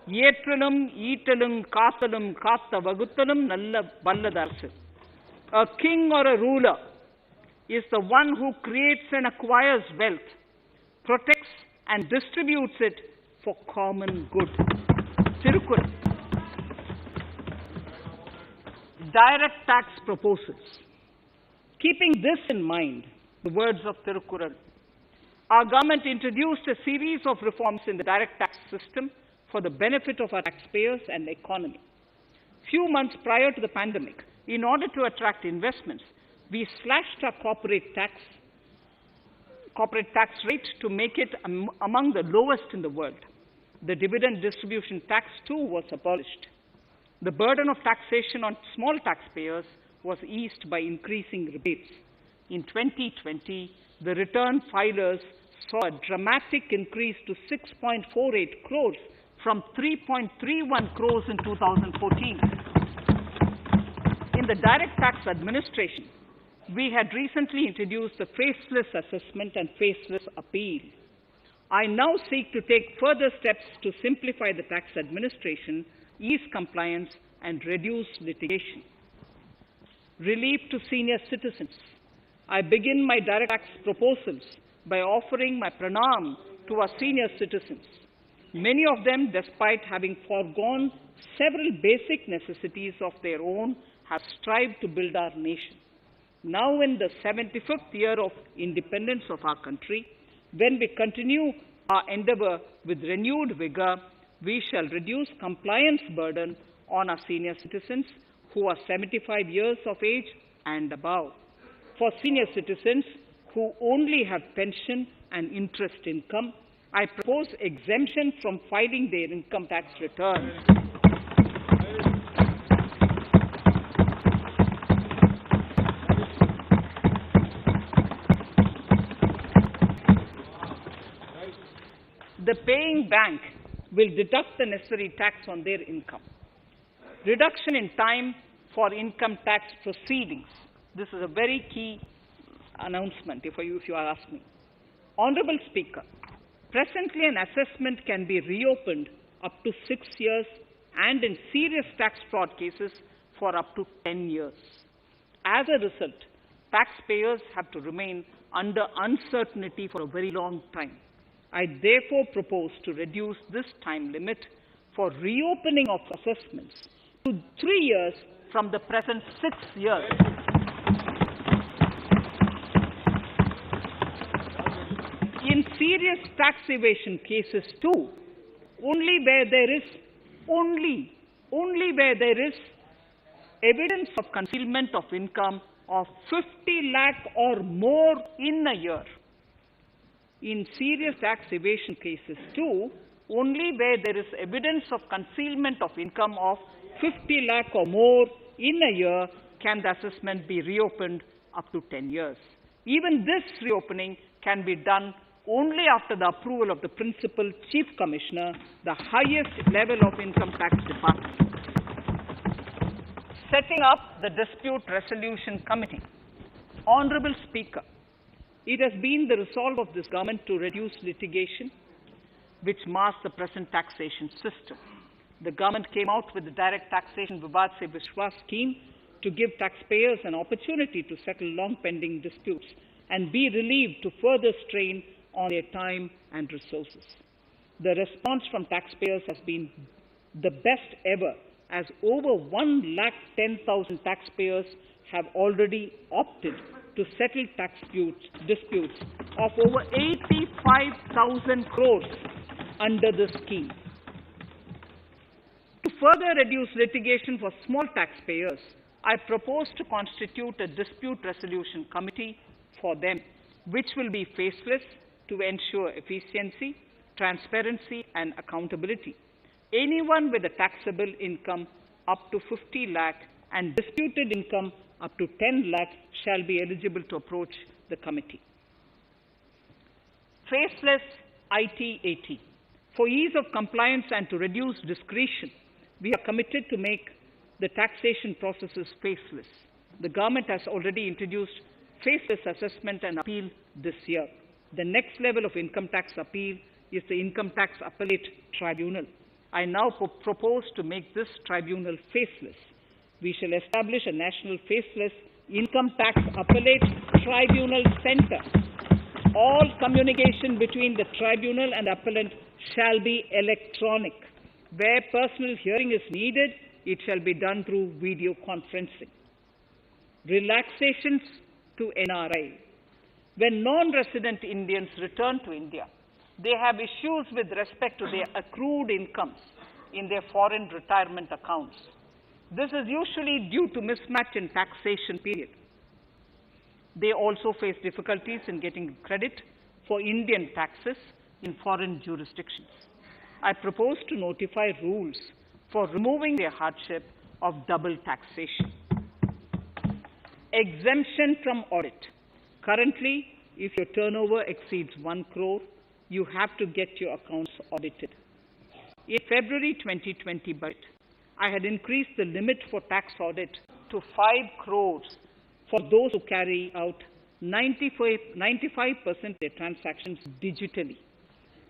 Speaker 1: Yetralum, Eatalum, Kathalum, Katha Vaguthalum, Nalla Balladarasu. A king or a ruler is the one who creates and acquires wealth, protects and distributes it for common good. Tirukkural. Direct tax proposals. Keeping this in mind, the words of Tirukkural, our government introduced a series of reforms in the direct tax system for the benefit of our taxpayers and the economy. Few months prior to the pandemic, in order to attract investments, we slashed our corporate tax rate to make it among the lowest in the world. The dividend distribution tax too was abolished. The burden of taxation on small taxpayers was eased by increasing rebates. In 2020, the return filers saw a dramatic increase to 6.48 crores from 3.31 crores in 2014. In the direct tax administration, we had recently introduced the faceless assessment and faceless appeal. I now seek to take further steps to simplify the tax administration, ease compliance, and reduce litigation. Relief to senior citizens. I begin my direct tax proposals by offering my pranam to our senior citizens. Many of them, despite having foregone several basic necessities of their own, have strived to build our nation. Now in the 75th year of independence of our country, when we continue our endeavor with renewed vigor, we shall reduce compliance burden on our senior citizens who are 75 years of age and above. For senior citizens who only have pension and interest income, I propose exemption from filing their income tax returns. The paying bank will deduct the necessary tax on their income. Reduction in time for income tax proceedings. This is a very key announcement if you are asking. Honorable Speaker, presently an assessment can be reopened up to 6 years and in serious tax fraud cases for up to 10 years. As a result, taxpayers have to remain under uncertainty for a very long time. I therefore propose to reduce this time limit for reopening of assessments to 3 years from the present 6 years. In serious tax evasion cases too, only where there is evidence of concealment of income of 50 lakh or more in a year. In serious tax evasion cases too, only where there is evidence of concealment of income of 50 lakh or more in a year can the assessment be reopened up to 10 years. Even this reopening can be done only after the approval of the Principal Chief Commissioner, the highest level of Income Tax Department. Setting up the Dispute Resolution Committee. Honorable Speaker, it has been the resolve of this government to reduce litigation, which mars the present taxation system. The government came out with the Direct Taxation Vivad Se Vishwas scheme to give taxpayers an opportunity to settle long-pending disputes and be relieved to further strain on their time and resources. The response from taxpayers has been the best ever, as over 110,000 taxpayers have already opted to settle tax disputes of over 85,000 crores under the scheme. To further reduce litigation for small taxpayers, I propose to constitute a dispute resolution committee for them, which will be faceless to ensure efficiency, transparency, and accountability. Anyone with a taxable income up to 50 lakh and disputed income up to 10 lakh shall be eligible to approach the committee. Faceless IT-AT. For ease of compliance and to reduce discretion, we are committed to make the taxation processes faceless. The government has already introduced faceless assessment and appeal this year. The next level of income tax appeal is the Income Tax Appellate Tribunal. I now propose to make this tribunal faceless. We shall establish a national faceless Income Tax Appellate Tribunal Center. All communication between the tribunal and appellant shall be electronic. Where personal hearing is needed, it shall be done through video conferencing. Relaxations to NRI. When non-resident Indians return to India, they have issues with respect to their accrued incomes in their foreign retirement accounts. This is usually due to mismatch in taxation period. They also face difficulties in getting credit for Indian taxes in foreign jurisdictions. I propose to notify rules for removing their hardship of double taxation. Exemption from audit. Currently, if your turnover exceeds 1 crore, you have to get your accounts audited. In February 2020 budget, I had increased the limit for tax audit to 5 crores for those who carry out 95% of their transactions digitally.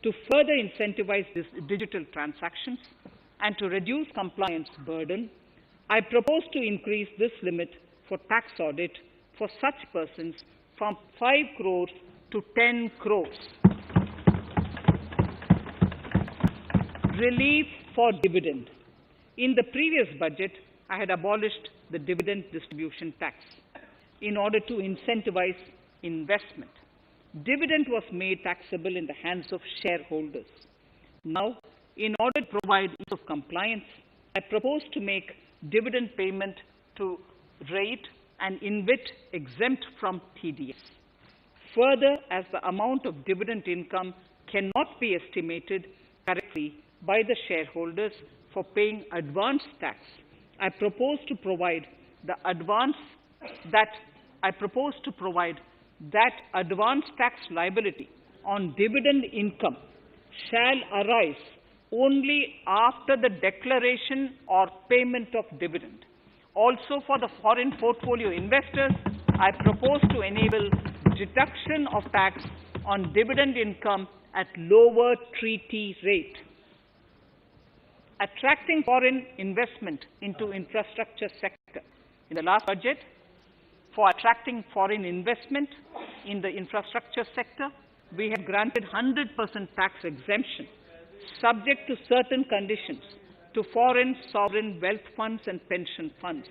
Speaker 1: To further incentivize these digital transactions and to reduce compliance burden, I propose to increase this limit for tax audit for such persons from 5 crores to 10 crores. Relief for dividend. In the previous budget, I had abolished the dividend distribution tax in order to incentivize investment. dividend was made taxable in the hands of shareholders. Now, in order to provide ease of compliance, I propose to make dividend payment to rate and InvIT exempt from TDS. Further, as the amount of dividend income cannot be estimated correctly by the shareholders for paying advance tax, I propose to provide that advance tax liability on dividend income shall arise only after the declaration or payment of dividend. Also, for the foreign portfolio investors, I propose to enable deduction of tax on dividend income at lower treaty rate. Attracting foreign investment into infrastructure sector. In the last budget, for attracting foreign investment in the infrastructure sector, we have granted 100% tax exemption, subject to certain conditions, to foreign sovereign wealth funds and pension funds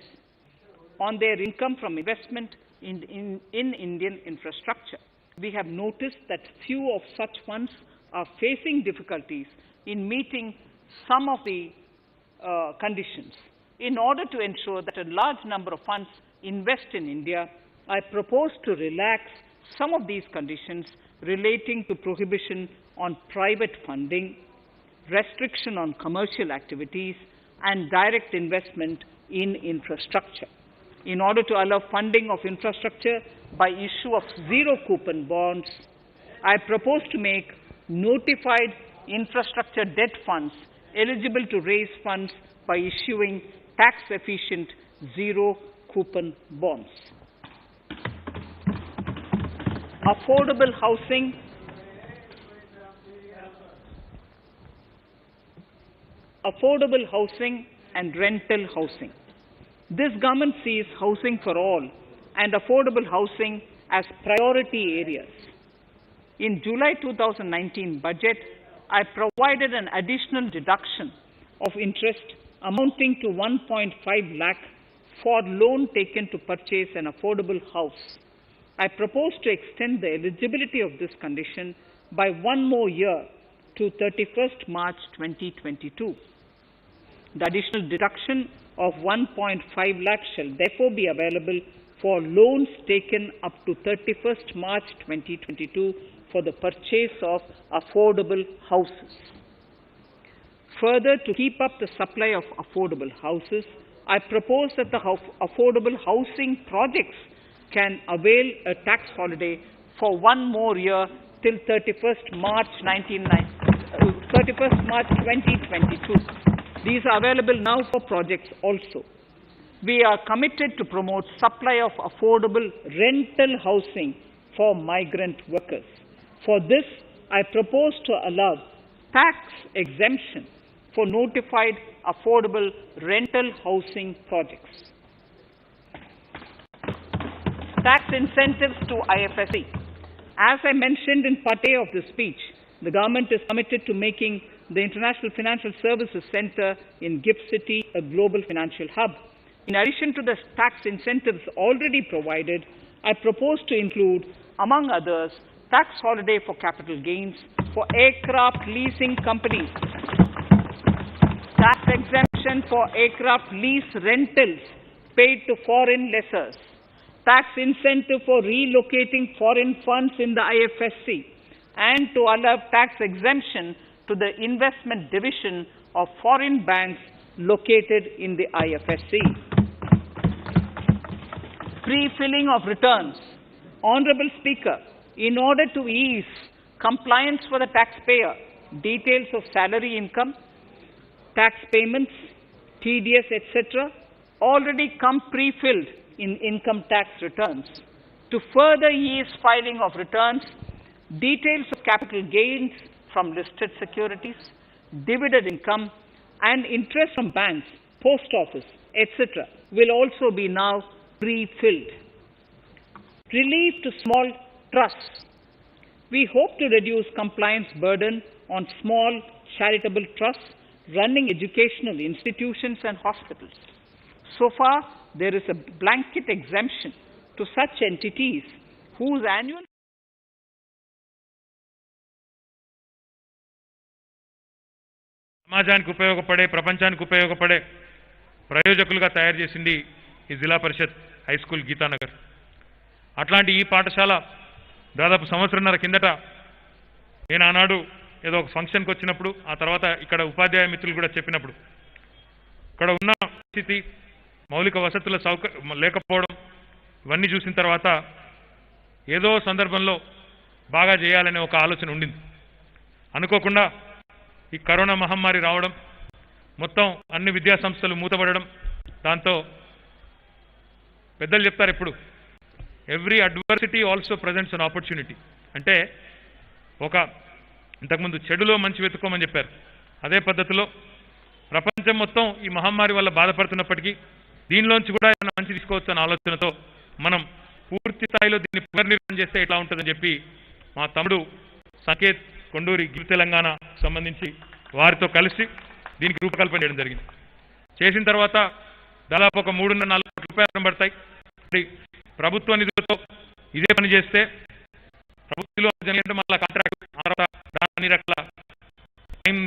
Speaker 1: on their income from investment in Indian infrastructure. We have noticed that few of such funds are facing difficulties in meeting some of the conditions. In order to ensure that a large number of funds invest in India, I propose to relax some of these conditions relating to prohibition on private funding, restriction on commercial activities, and direct investment in infrastructure. In order to allow funding of infrastructure by issue of zero-coupon bonds, I propose to make notified infrastructure debt funds eligible to raise funds by issuing tax-efficient zero-coupon bonds. Affordable housing and rental housing. This government sees housing for all and affordable housing as priority areas. In July 2019 budget, I provided an additional deduction of interest amounting to 1.5 lakh for loan taken to purchase an affordable house. I propose to extend the eligibility of this condition by 1 more year to 31st March 2022. The additional deduction of 1.5 lakh shall therefore be available for loans taken up to 31st March 2022 for the purchase of affordable houses. Further, to keep up the supply of affordable houses, I propose that the affordable housing projects can avail a tax holiday for 1 more year till 31st March 2022. These are available now for projects also. We are committed to promote supply of affordable rental housing for migrant workers. For this, I propose to allow tax exemption for notified affordable rental housing projects. Tax incentives to IFSC. As I mentioned in part A of this speech, the government is committed to making the International Financial Services Center in GIFT City a global financial hub. In addition to the tax incentives already provided, I propose to include, among others, tax holiday for capital gains for aircraft leasing companies, tax exemption for aircraft lease rentals paid to foreign lessors, tax incentive for relocating foreign funds in the IFSC, and to allow tax exemption to the investment division of foreign banks located in the IFSC. Pre-filling of returns. Honorable Speaker, in order to ease compliance for the taxpayer, details of salary income, tax payments, TDS, etc., already come pre-filled in income tax returns. To further ease filing of returns, details of capital gains from listed securities, dividend income, and interest from banks, post office, etc., will also be now pre-filled. Relief to small trusts. We hope to reduce compliance burden on small charitable trusts running educational institutions and hospitals. So far, there is a blanket exemption to such entities whose annual
Speaker 2: సమాజానికి ఉపయోగపడే ప్రపంచానికి ఉపయోగపడే ప్రయోజకులుగా తయారు చేసింది ఈ జిల్లా పరిషత్ high school Geetanagar. అట్లాంటి ఈ పాఠశాల దాదాపు సంవత్సరంన్నర కిందట నేను ఆనాడు ఏదో ఒక ఫంక్షన్కి వచ్చినప్పుడు, ఆ తర్వాత ఇక్కడ ఉపాధ్యాయ మిత్రులు కూడా చెప్పినప్పుడు, ఇక్కడ ఉన్న పరిస్థితి, మౌలిక వసతుల లేకపోవడం, ఇవన్నీ చూసిన తర్వాత ఏదో సందర్భంలో బాగా చేయాలనే ఒక ఆలోచన ఉండింది. అనుకోకుండా ఈ కరోనా మహమ్మారి రావడం, మొత్తం అన్ని విద్యా సంస్థలు మూతపడడం, దాంతో పెద్దలు చెప్తారు ఎప్పుడు, every adversity also presents an opportunity. అంటే ఒక ఇంతకుముందు చెడులో మంచి వెతుక్కోమని చెప్పారు, అదే పద్ధతిలో ప్రపంచం మొత్తం ఈ మహమ్మారి వల్ల బాధపడుతున్నప్పటికీ దీనిలోంచి కూడా ఏమైనా మంచి తీసుకోవచ్చు అన్న ఆలోచనతో మనం పూర్తి స్థాయిలో దీన్ని పునర్నిర్మాణం చేస్తే ఎట్లా ఉంటుందని చెప్పి మా తమ్ముడు సంకేత్ కొండూరి గిరి తెలంగాణ సంబంధించి వారితో కలిసి దీనికి రూపకల్పన చేయడం జరిగింది. చేసిన తర్వాత దాదాపు ఒక 3.5 కోట్ల రూపాయలు పడతాయి. ప్రభుత్వ నిధులతో ఇదే పని చేస్తే ప్రభుత్వంలో జరిగినట్టు మళ్ళీ కాంట్రాక్ట్ తర్వాత అన్ని రకాల టైం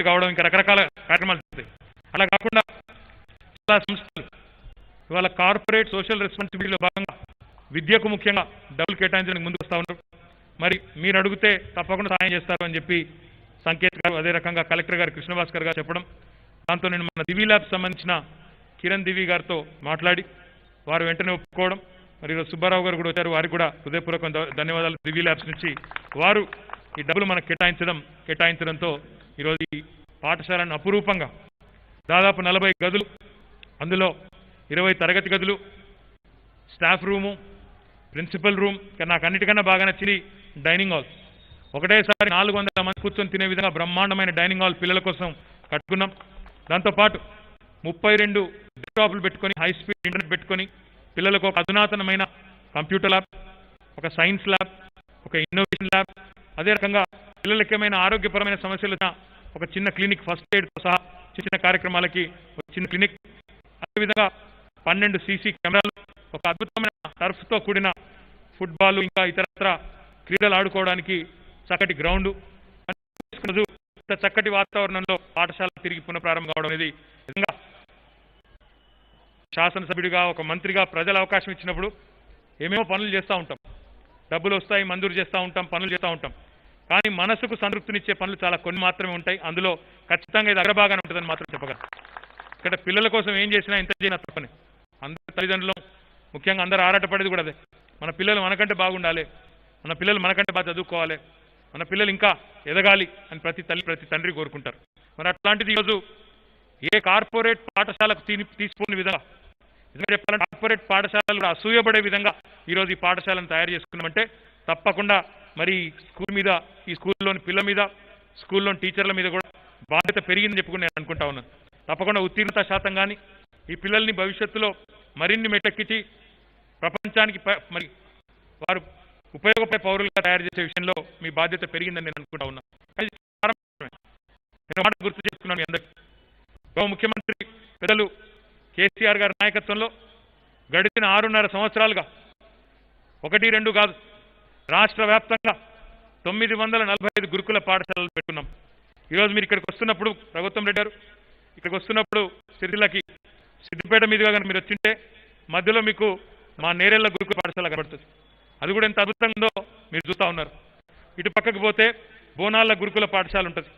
Speaker 2: కావడం, ఇంకా రకరకాల కార్యక్రమాలు జరుగుతాయి. అలా కాకుండా చాలా సంస్థలు ఇవాళ కార్పొరేట్ సోషల్ రెస్పాన్సిబిలిటీలో భాగంగా విద్యకు ముఖ్యంగా డబ్బులు కేటాయించడానికి ముందుకు వస్తూ ఉన్నారు. మరి మీరు అడిగితే తప్పకుండా సాయం చేస్తారు అని చెప్పి సంకేత్ గారు, అదే రకంగా కలెక్టర్ గారు కృష్ణభాస్కర్ గారు చెప్పడం, దాంతో నేను మన దివి ల్యాబ్స్ సంబంధించిన కిరణ్ దివి గారితో మాట్లాడి వారు వెంటనే ఒప్పుకోవడం, మరి ఈరోజు సుబ్బారావు గారు కూడా వచ్చారు, వారికి కూడా హృదయపూర్వక ధన్యవాదాలు. దివి ల్యాబ్స్ నుంచి వారు ఈ డబ్బులు మనకు కేటాయించడంతో ఈరోజు ఈ పాఠశాలను అపురూపంగా దాదాపు 40 గదులు, అందులో 20 తరగతి గదులు, స్టాఫ్ రూము, ప్రిన్సిపల్ రూమ్, నాకు అన్నిటికన్నా బాగా నచ్చింది డైనింగ్ హాల్. ఒకటేసారి 400 మంది కూర్చొని తినే విధంగా బ్రహ్మాండమైన డైనింగ్ హాల్ పిల్లల కోసం కట్టుకున్నాం. దాంతోపాటు 32 డెస్క్టాప్లు పెట్టుకొని, హై స్పీడ్ ఇంటర్నెట్ పెట్టుకొని పిల్లలకు ఒక అధునాతనమైన కంప్యూటర్ ల్యాబ్, ఒక సైన్స్ ల్యాబ్, ఒక ఇన్నోవేషన్ ల్యాబ్, అదే రకంగా పిల్లలకి ఏమైనా ఆరోగ్యపరమైన సమస్యలు ఒక చిన్న క్లినిక్, ఫస్ట్ ఎయిడ్తో సహా చిన్న కార్యక్రమాలకి ఒక చిన్న క్లినిక్, అదేవిధంగా 12 సీసీ కెమెరాలు, ఒక అద్భుతమైన టర్ఫ్తో కూడిన ఫుట్బాల్, ఇంకా ఇతరత్ర క్రీడలు ఆడుకోవడానికి చక్కటి గ్రౌండ్, చక్కటి వాతావరణంలో పాఠశాల తిరిగి పునఃప్రారంభం కావడం అనేది నిజంగా శాసనసభ్యుడిగా, ఒక మంత్రిగా ప్రజలు అవకాశం ఇచ్చినప్పుడు ఏమేమో పనులు చేస్తూ ఉంటాం, డబ్బులు వస్తాయి, మంజూరు చేస్తూ ఉంటాం, పనులు చేస్తూ ఉంటాం. కానీ మనసుకు సంతృప్తినిచ్చే పనులు చాలా కొన్ని మాత్రమే ఉంటాయి. అందులో ఖచ్చితంగా ఇది అగ్రభాగానే ఉంటుందని మాత్రం చెప్పగలను. ఇక్కడ పిల్లల కోసం ఏం చేసినా, ఎంత చేసినా తప్పని అందరి తల్లిదండ్రులు, ముఖ్యంగా అందరూ ఆరాటపడేది కూడా అదే, మన పిల్లలు మనకంటే బాగుండాలి, మన పిల్లలు మనకంటే బాగా చదువుకోవాలి, మన పిల్లలు ఇంకా ఎదగాలి అని ప్రతి తల్లి ప్రతి తండ్రి కోరుకుంటారు. మరి అట్లాంటిది ఈరోజు ఏ కార్పొరేట్ పాఠశాలకు తీసుకునే విధంగా, ఎందుకంటే చెప్పాలంటే కార్పొరేట్ పాఠశాలలు అసూయపడే విధంగా ఈరోజు ఈ పాఠశాలను తయారు చేసుకున్నామంటే తప్పకుండా మరి స్కూల్ మీద, ఈ స్కూల్లోని పిల్లల మీద, స్కూల్లోని టీచర్ల మీద కూడా బాధ్యత పెరిగిందని చెప్పుకుని నేను అనుకుంటా ఉన్నాను. తప్పకుండా ఉత్తీర్ణత శాతం కానీ ఈ పిల్లల్ని భవిష్యత్తులో మరిన్ని మెట్టెక్కించి ప్రపంచానికి మరి వారు ఉపయోగపడే పౌరులుగా తయారు చేసే విషయంలో మీ బాధ్యత పెరిగిందని నేను అనుకుంటా ఉన్నాను. నేను మాట గుర్తు చేసుకున్నాను మీ అందరికీ. గౌరవ ముఖ్యమంత్రి పెద్దలు కేసీఆర్ గారి నాయకత్వంలో గడిచిన 6.5 సంవత్సరాలుగా 1, 2 కాదు, రాష్ట్ర వ్యాప్తంగా 945 గురుకుల పాఠశాలలు పెట్టుకున్నాం. ఈరోజు మీరు ఇక్కడికి వస్తున్నప్పుడు, ప్రభుత్వం రెడ్డి గారు ఇక్కడికి వస్తున్నప్పుడు సిరిసిల్లకి సిద్దిపేట మీదుగా కనుక మీరు వచ్చింటే మధ్యలో మీకు మా నేరెళ్ల గురుకుల పాఠశాల కనబడుతుంది. అది కూడా ఎంత అద్భుతంగా ఉందో మీరు చూస్తూ ఉన్నారు. ఇటు పక్కకు పోతే బోనాల గురుకుల పాఠశాల ఉంటుంది,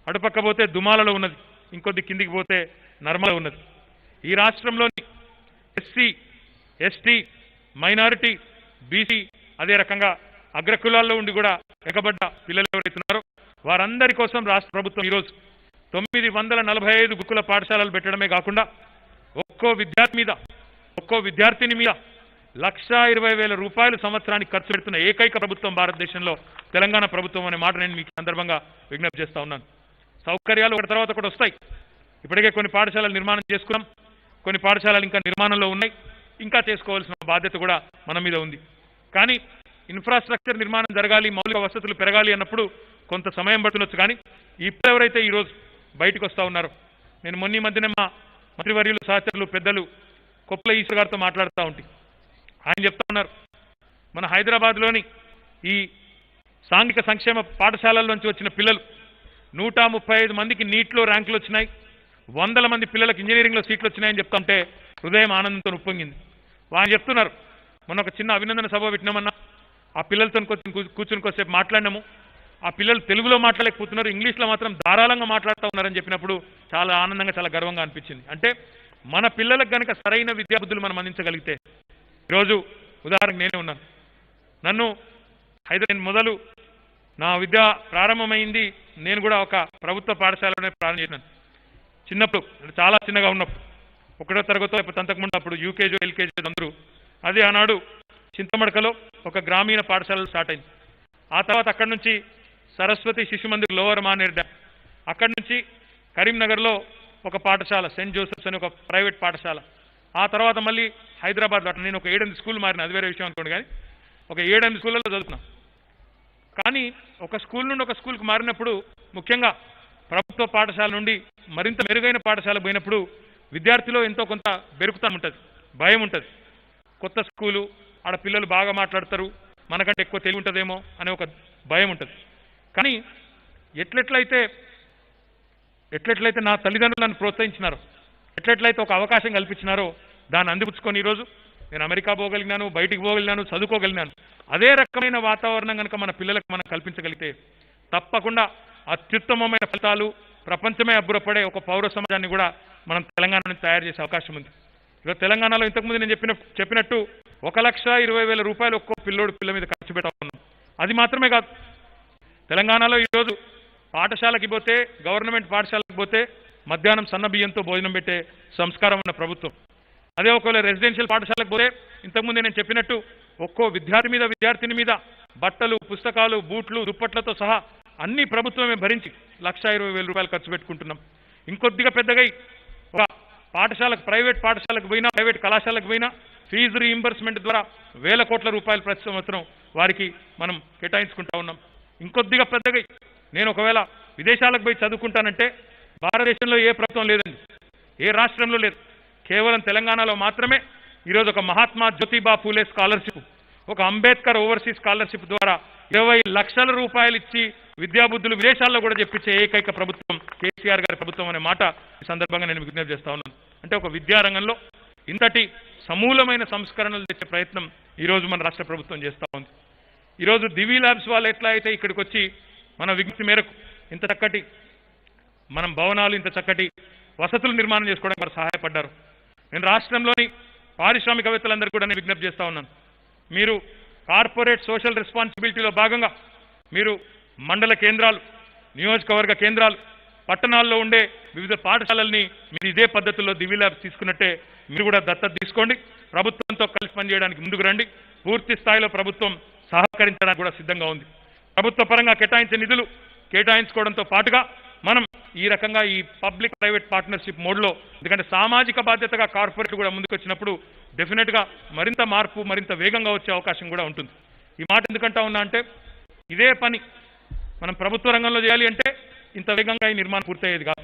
Speaker 2: అటుపక్క పోతే దుమాలలో ఉన్నది, ఇంకొద్ది కిందికి పోతే నర్మల ఉన్నది. ఈ రాష్ట్రంలోని ఎస్సీ, ఎస్టీ, మైనారిటీ, బీసీ, అదే రకంగా అగ్రకులాల్లో ఉండి కూడా వెనకబడ్డ పిల్లలు ఎవరైతున్నారో వారందరి కోసం రాష్ట్ర ప్రభుత్వం ఈరోజు 945 గురుకుల పాఠశాలలు పెట్టడమే కాకుండా ఒక్కో విద్యార్థి మీద, ఒక్కో విద్యార్థిని మీద 1,20,000 రూపాయలు సంవత్సరానికి ఖర్చు పెడుతున్న ఏకైక ప్రభుత్వం భారతదేశంలో తెలంగాణ ప్రభుత్వం అనే మాట నేను మీకు సందర్భంగా విజ్ఞప్తి చేస్తా ఉన్నాను. సౌకర్యాలు ఒకటి తర్వాత ఒకటి వస్తాయి. ఇప్పటికే కొన్ని పాఠశాలలు నిర్మాణం చేసుకున్నాం, కొన్ని పాఠశాలలు ఇంకా నిర్మాణంలో ఉన్నాయి, ఇంకా చేసుకోవాల్సిన బాధ్యత కూడా మన మీద ఉంది. కానీ ఇన్ఫ్రాస్ట్రక్చర్ నిర్మాణం జరగాలి, మౌలిక వసతులు పెరగాలి అన్నప్పుడు కొంత సమయం పడుతుండొచ్చు. కానీ ఇప్పుడు ఎవరైతే ఈరోజు బయటకు వస్తూ ఉన్నారో, నేను మొన్న మధ్యనే మా మంత్రివర్యులు, సహచరులు, పెద్దలు కొప్పుల ఈశ్వర్ గారితో మాట్లాడుతూ ఉంటే ఆయన చెప్తా ఉన్నారు, మన హైదరాబాద్లోని ఈ సాంఘిక సంక్షేమ పాఠశాలల్లోంచి వచ్చిన పిల్లలు 135 మందికి నీట్లో ర్యాంకులు వచ్చినాయి, 100 మంది పిల్లలకు ఇంజనీరింగ్లో సీట్లు వచ్చినాయని చెప్తుంటే హృదయం ఆనందంతో ఉప్పొంగింది. వాళ్ళు చెప్తున్నారు, మొన్న ఒక చిన్న అభినందన సభ పెట్టినామన్నా, ఆ పిల్లలతో కూర్చుని కొద్దిసేపు మాట్లాడినాము. ఆ పిల్లలు తెలుగులో మాట్లాడలేకపోతున్నారు, ఇంగ్లీష్లో మాత్రం ధారాళంగా మాట్లాడుతూ ఉన్నారని చెప్పినప్పుడు చాలా ఆనందంగా, చాలా గర్వంగా అనిపించింది. అంటే మన పిల్లలకు కనుక సరైన విద్యాబుద్ధులు మనం అందించగలిగితే, ఈరోజు ఉదాహరణకు నేనే ఉన్నాను. నన్ను హైదరాబాద్ మొదలు నా విద్య ప్రారంభమైంది, నేను కూడా ఒక ప్రభుత్వ పాఠశాలలోనే ప్రారంభం చేసినాను. చిన్నప్పుడు, చాలా చిన్నగా ఉన్నప్పుడు, 1వ తరగతిలో లేకపోతే అంతకుముందు అప్పుడు యూకేజీ ఎల్కేజీ అందరూ. అది ఆనాడు చింతమడకలో ఒక గ్రామీణ పాఠశాలలో స్టార్ట్ అయింది. ఆ తర్వాత అక్కడి నుంచి సరస్వతి శిశు మందిర్ లోవర్ మానేర్ డ్యామ్, అక్కడి నుంచి కరీంనగర్లో ఒక పాఠశాల సెయింట్ జోసెఫ్స్ అని ఒక ప్రైవేట్ పాఠశాల. ఆ తర్వాత మళ్ళీ హైదరాబాద్లో అట్లా నేను ఒక 7-8 స్కూల్ మారిన, అది వేరే విషయం అనుకోండి. కానీ ఒక 7-8 స్కూళ్ళలో చదువుతున్నాం. కానీ ఒక స్కూల్ నుండి ఒక స్కూల్కి మారినప్పుడు, ముఖ్యంగా ప్రభుత్వ పాఠశాల నుండి మరింత మెరుగైన పాఠశాల పోయినప్పుడు విద్యార్థిలో ఎంతో కొంత బెరుకుతనం ఉంటుంది, భయం ఉంటుంది. కొత్త స్కూలు, ఆడ పిల్లలు బాగా మాట్లాడతారు, మనకంటే ఎక్కువ తెలివి ఉంటుందేమో అనే ఒక భయం ఉంటుంది. కానీ ఎట్లెట్లయితే నా తల్లిదండ్రులు నన్ను ప్రోత్సహించినారో, ఎట్లెట్లయితే ఒక అవకాశం కల్పించినారో దాన్ని అందిపుచ్చుకొని ఈరోజు నేను అమెరికా పోగలిగినాను, బయటికి పోగలిగినాను, చదువుకోగలిగినాను. అదే రకమైన వాతావరణం కనుక మన పిల్లలకు మనం కల్పించగలిగితే తప్పకుండా అత్యుత్తమమైన ఫలితాలు, ప్రపంచమే అబ్బురపడే ఒక పౌర సమాజాన్ని కూడా మనం తెలంగాణ నుంచి తయారు చేసే అవకాశం ఉంది. ఈరోజు తెలంగాణలో ఇంతకుముందు నేను చెప్పినట్టు 1,20,000 రూపాయలు ఒక్కో పిల్ల మీద ఖర్చు పెట్టాలన్నాం. అది మాత్రమే కాదు, తెలంగాణలో ఈరోజు పాఠశాలకి పోతే, గవర్నమెంట్ పాఠశాలకు పోతే మధ్యాహ్నం సన్న బియ్యంతో భోజనం పెట్టే సంస్కారం ఉన్న ప్రభుత్వం. అదే ఒకవేళ రెసిడెన్షియల్ పాఠశాలకు పోతే ఇంతకుముందు నేను చెప్పినట్టు ఒక్కో విద్యార్థిని మీద బట్టలు, పుస్తకాలు, బూట్లు, దుప్పట్లతో సహా అన్ని ప్రభుత్వమే భరించి 1,20,000 రూపాయలు ఖర్చు పెట్టుకుంటున్నాం. ఇంకొద్దిగా పెద్దగా ఒక పాఠశాలకు, ప్రైవేట్ పాఠశాలకు పోయినా, ప్రైవేట్ కళాశాలకు పోయినా ఫీజు రీయింబర్స్మెంట్ ద్వారా 1,000 కోట్ల రూపాయలు ప్రతి సంవత్సరం వారికి మనం కేటాయించుకుంటా ఉన్నాం. ఇంకొద్దిగా పెద్దగా నేను ఒకవేళ విదేశాలకు పోయి చదువుకుంటానంటే భారతదేశంలో ఏ ప్రభుత్వం లేదండి, ఏ రాష్ట్రంలో లేదు, కేవలం తెలంగాణలో మాత్రమే ఈరోజు ఒక మహాత్మా జ్యోతిబా పూలే స్కాలర్షిప్, ఒక అంబేద్కర్ ఓవర్సీస్ స్కాలర్షిప్ ద్వారా 20 లక్షల రూపాయలు ఇచ్చి విద్యాబుద్ధులు విదేశాల్లో కూడా చెప్పించే ఏకైక ప్రభుత్వం కేసీఆర్ గారి ప్రభుత్వం అనే మాట ఈ సందర్భంగా నేను విజ్ఞప్తి చేస్తా ఉన్నాను. అంటే ఒక విద్యారంగంలో ఇంతటి సమూలమైన సంస్కరణలు తెచ్చే ప్రయత్నం ఈరోజు మన రాష్ట్ర ప్రభుత్వం చేస్తూ ఉంది. ఈరోజు దివి ల్యాబ్స్ వాళ్ళు ఎట్లా అయితే ఇక్కడికి వచ్చి మన విజ్ఞప్తి మేరకు ఇంత చక్కటి మనం భవనాలు, ఇంత చక్కటి వసతులు నిర్మాణం చేసుకోవడానికి వారు సహాయపడ్డారు. నేను రాష్ట్రంలోని పారిశ్రామికవేత్తలందరూ కూడా నేను విజ్ఞప్తి చేస్తూ ఉన్నాను, మీరు కార్పొరేట్ సోషల్ రెస్పాన్సిబిలిటీలో భాగంగా మీరు మండల కేంద్రాలు, నియోజకవర్గ కేంద్రాలు, పట్టణాల్లో ఉండే వివిధ పాఠశాలల్ని మీరు ఇదే పద్ధతుల్లో దివి ల్యాబ్స్ తీసుకున్నట్టే మీరు కూడా దత్తత తీసుకోండి. ప్రభుత్వంతో కలిసి పనిచేయడానికి ముందుకు రండి. పూర్తి స్థాయిలో ప్రభుత్వం సహకరించడానికి కూడా సిద్ధంగా ఉంది. ప్రభుత్వ పరంగా కేటాయించే నిధులు కేటాయించుకోవడంతో పాటుగా మనం ఈ రకంగా ఈ పబ్లిక్ ప్రైవేట్ పార్ట్నర్షిప్ మోడ్లో, ఎందుకంటే సామాజిక బాధ్యతగా కార్పొరేట్ కూడా ముందుకు వచ్చినప్పుడు డెఫినెట్గా మరింత మార్పు, మరింత వేగంగా వచ్చే అవకాశం కూడా ఉంటుంది. ఈ మాట ఎందుకంటా ఉన్నా అంటే, ఇదే పని మనం ప్రభుత్వ రంగంలో చేయాలి అంటే ఇంత వేగంగా ఈ నిర్మాణం పూర్తయ్యేది కాదు,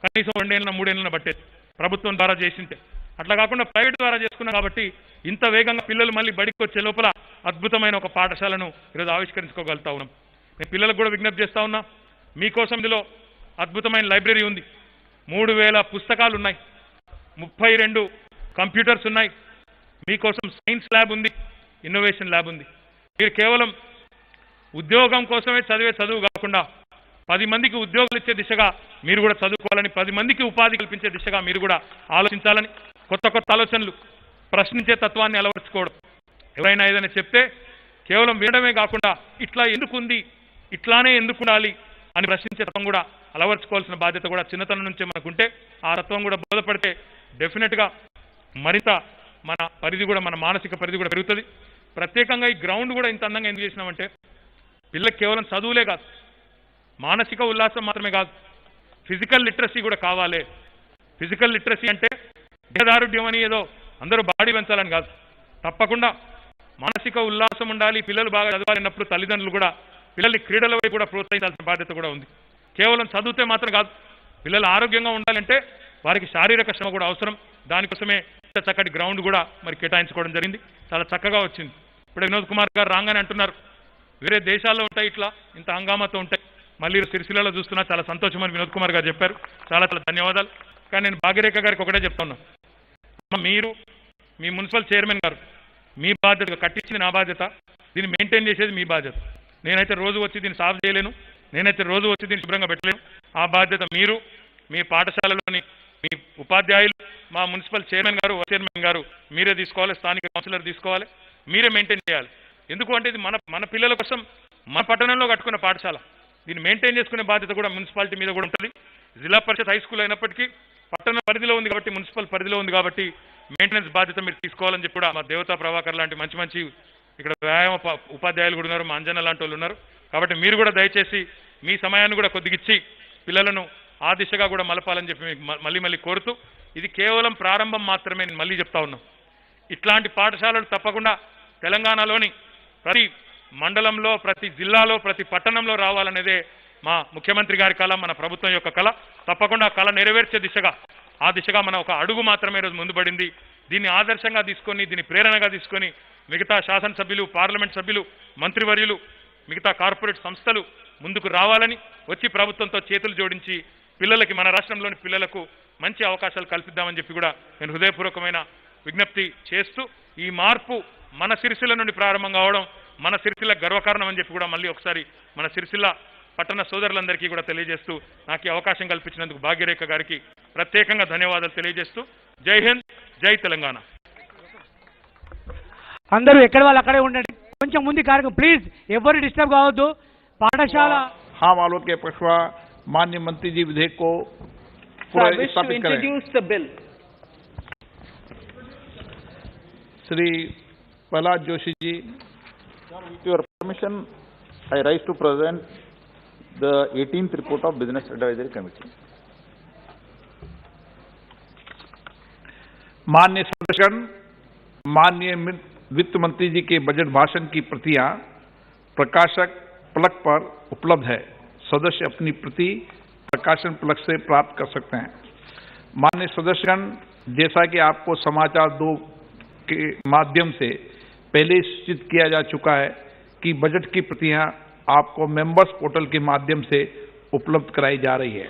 Speaker 2: కనీసం 2 ఏళ్ళ 3 ఏళ్ళ పట్టేది ప్రభుత్వం ద్వారా చేసింటే. అట్లా కాకుండా ప్రైవేట్ ద్వారా చేసుకున్నాం కాబట్టి ఇంత వేగంగా పిల్లలు మళ్ళీ బడికి వచ్చే లోపల అద్భుతమైన ఒక పాఠశాలను ఈరోజు ఆవిష్కరించుకోగలుగుతా ఉన్నాం. నేను పిల్లలకు కూడా విజ్ఞప్తి చేస్తా ఉన్నా, మీకోసం ఇందులో అద్భుతమైన లైబ్రరీ ఉంది, 3,000 పుస్తకాలు ఉన్నాయి, 32 కంప్యూటర్స్ ఉన్నాయి, మీకోసం సైన్స్ ల్యాబ్ ఉంది, ఇన్నోవేషన్ ల్యాబ్ ఉంది. మీరు కేవలం ఉద్యోగం కోసమే చదివే చదువు కాకుండా 10 మందికి ఉద్యోగాలు ఇచ్చే దిశగా మీరు కూడా చదువుకోవాలని, 10 మందికి ఉపాధి కల్పించే దిశగా మీరు కూడా ఆలోచించాలని, కొత్త కొత్త ఆలోచనలు, ప్రశ్నించే తత్వాన్ని అలవర్చుకోవడం. ఎవరైనా ఏదైనా చెప్తే కేవలం వినడమే కాకుండా ఇట్లా ఎందుకుంది, ఇట్లానే ఎందుకు ఉండాలి అని ప్రశ్నించే తత్వం కూడా అలవర్చుకోవాల్సిన బాధ్యత కూడా చిన్నతనం నుంచే మనకుంటే, ఆ తత్వం కూడా బోధపడితే డెఫినెట్గా మరింత మన పరిధి కూడా, మన మానసిక పరిధి కూడా పెరుగుతుంది. ప్రత్యేకంగా ఈ గ్రౌండ్ కూడా ఇంత అందంగా ఎందుకు చేసినామంటే, పిల్లలకు కేవలం చదువులే కాదు, మానసిక ఉల్లాసం మాత్రమే కాదు, ఫిజికల్ లిటరసీ కూడా కావాలి. ఫిజికల్ లిటరసీ అంటే దేహదారుఢ్యం అని ఏదో అందరూ బాడీ పెంచాలని కాదు, తప్పకుండా మానసిక ఉల్లాసం ఉండాలి, పిల్లలు బాగా చదవాలన్నప్పుడు తల్లిదండ్రులు కూడా పిల్లల్ని క్రీడల వైపు కూడా ప్రోత్సహించాల్సిన బాధ్యత కూడా ఉంది. కేవలం చదివితే మాత్రం కాదు, పిల్లలు ఆరోగ్యంగా ఉండాలంటే వారికి శారీరక శ్రమ కూడా అవసరం. దానికోసమే ఇంత చక్కటి గ్రౌండ్ కూడా మరి కేటాయించుకోవడం జరిగింది, చాలా చక్కగా వచ్చింది. ఇప్పుడు వినోద్ కుమార్ గారు రాగానే అంటున్నారు, వేరే దేశాల్లో ఉంటాయి ఇట్లా ఇంత హంగామాతో ఉంటాయి, మళ్ళీ సిరిసిల్లలో చూస్తున్నా, చాలా సంతోషమని వినోద్ కుమార్ గారు చెప్పారు. చాలా చాలా ధన్యవాదాలు. కానీ నేను భాగ్యరేఖ గారికి ఒకటే చెప్తున్నా, మీరు మీ మున్సిపల్ చైర్మన్ గారు మీ బాధ్యత, కట్టించింది నా బాధ్యత, దీన్ని మెయింటైన్ చేసేది మీ బాధ్యత. నేనైతే రోజు వచ్చి దీన్ని సాల్వ్ చేయలేను, నేనైతే రోజు వచ్చి దీన్ని శుభ్రంగా పెట్టలేను. ఆ బాధ్యత మీరు, మీ పాఠశాలలోని మీ ఉపాధ్యాయులు, మా మున్సిపల్ చైర్మన్ గారు, వైస్ చైర్మన్ గారు మీరే తీసుకోవాలి, స్థానిక కౌన్సిలర్ తీసుకోవాలి, మీరే మెయింటైన్ చేయాలి. ఎందుకు అంటే ఇది మన పిల్లల కోసం మన పట్టణంలో కట్టుకున్న పాఠశాల, దీన్ని మెయింటైన్ చేసుకునే బాధ్యత కూడా మున్సిపాలిటీ మీద కూడా ఉంటుంది. జిల్లా పరిషత్ హై స్కూల్ అయినప్పటికీ పట్టణ పరిధిలో ఉంది కాబట్టి, మున్సిపల్ పరిధిలో ఉంది కాబట్టి మెయింటెనెన్స్ బాధ్యత మీరు తీసుకోవాలని చెప్పి కూడా మా దేవతా ప్రభాకర్ లాంటి మంచి మంచి ఇక్కడ వ్యాయామ ఉపాధ్యాయులు కూడా ఉన్నారు, మా అంజన లాంటి వాళ్ళు ఉన్నారు. కాబట్టి మీరు కూడా దయచేసి మీ సమయాన్ని కూడా కొద్దిగిచ్చి పిల్లలను ఆ దిశగా కూడా మలపాలని చెప్పి మళ్ళీ మళ్ళీ కోరుతూ, ఇది కేవలం ప్రారంభం మాత్రమే. నేను మళ్ళీ చెప్తా ఉన్నాం, ఇట్లాంటి పాఠశాలలు తప్పకుండా తెలంగాణలోని ప్రతి మండలంలో, ప్రతి జిల్లాలో, ప్రతి పట్టణంలో రావాలనేదే మా ముఖ్యమంత్రి గారి కళ, మన ప్రభుత్వం యొక్క కళ. తప్పకుండా కళ నెరవేర్చే దిశగా, ఆ దిశగా మనం ఒక అడుగు మాత్రమే రోజు ముందు పడింది. దీన్ని ఆదర్శంగా తీసుకొని, దీన్ని ప్రేరణగా తీసుకొని మిగతా శాసనసభ్యులు, పార్లమెంట్ సభ్యులు, మంత్రివర్యులు, మిగతా కార్పొరేట్ సంస్థలు ముందుకు రావాలని, వచ్చి ప్రభుత్వంతో చేతులు జోడించి పిల్లలకి, మన రాష్ట్రంలోని పిల్లలకు మంచి అవకాశాలు కల్పిద్దామని చెప్పి కూడా నేను హృదయపూర్వకమైన విజ్ఞప్తి చేస్తూ, ఈ మార్పు మన సిరిసిల్ల నుండి ప్రారంభం కావడం మన సిరిసిల్ల గర్వకారణం అని చెప్పి కూడా మళ్ళీ ఒకసారి మన సిరిసిల్ల పట్టణ సోదరులందరికీ కూడా తెలియజేస్తూ, నాకు ఈ అవకాశం కల్పించినందుకు భాగ్యరేఖ గారికి ప్రత్యేకంగా ధన్యవాదాలు తెలియజేస్తూ, జై హింద్, జై తెలంగాణ.
Speaker 3: అందరూ ఎక్కడ వాళ్ళు అక్కడే ఉండండి, కొంచెం ముందు కార్యక్రమం ప్లీజ్, ఎవరు డిస్టర్బ్ కావద్దు. పాఠశాల
Speaker 4: हाँ वालों के पक्षवा माननीय मंत्री जी विधेयक को स्थापित करें. Shri Prahlad Joshi ji,
Speaker 5: with your permission, I rise to present the 18th report of Business Advisory Committee.
Speaker 4: माननीय सदस्यगण, माननीय वित्त मंत्री जी के बजट भाषण की प्रतियां प्रकाशक फलक पर उपलब्ध है. सदस्य अपनी प्रति प्रकाशन फलक से प्राप्त कर सकते हैं. माननीय सदस्यगण, जैसा कि आपको समाचार 2 के माध्यम से पहले सूचित किया जा चुका है कि बजट की प्रतियां आपको मेंबर्स पोर्टल के माध्यम से उपलब्ध कराई जा रही है.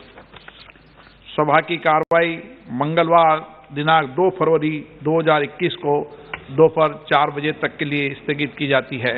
Speaker 4: सभा की कार्रवाई मंगलवार दिनांक 2 फरवरी 2021 को दोपहर 4 बजे तक के लिए स्थगित की जाती है.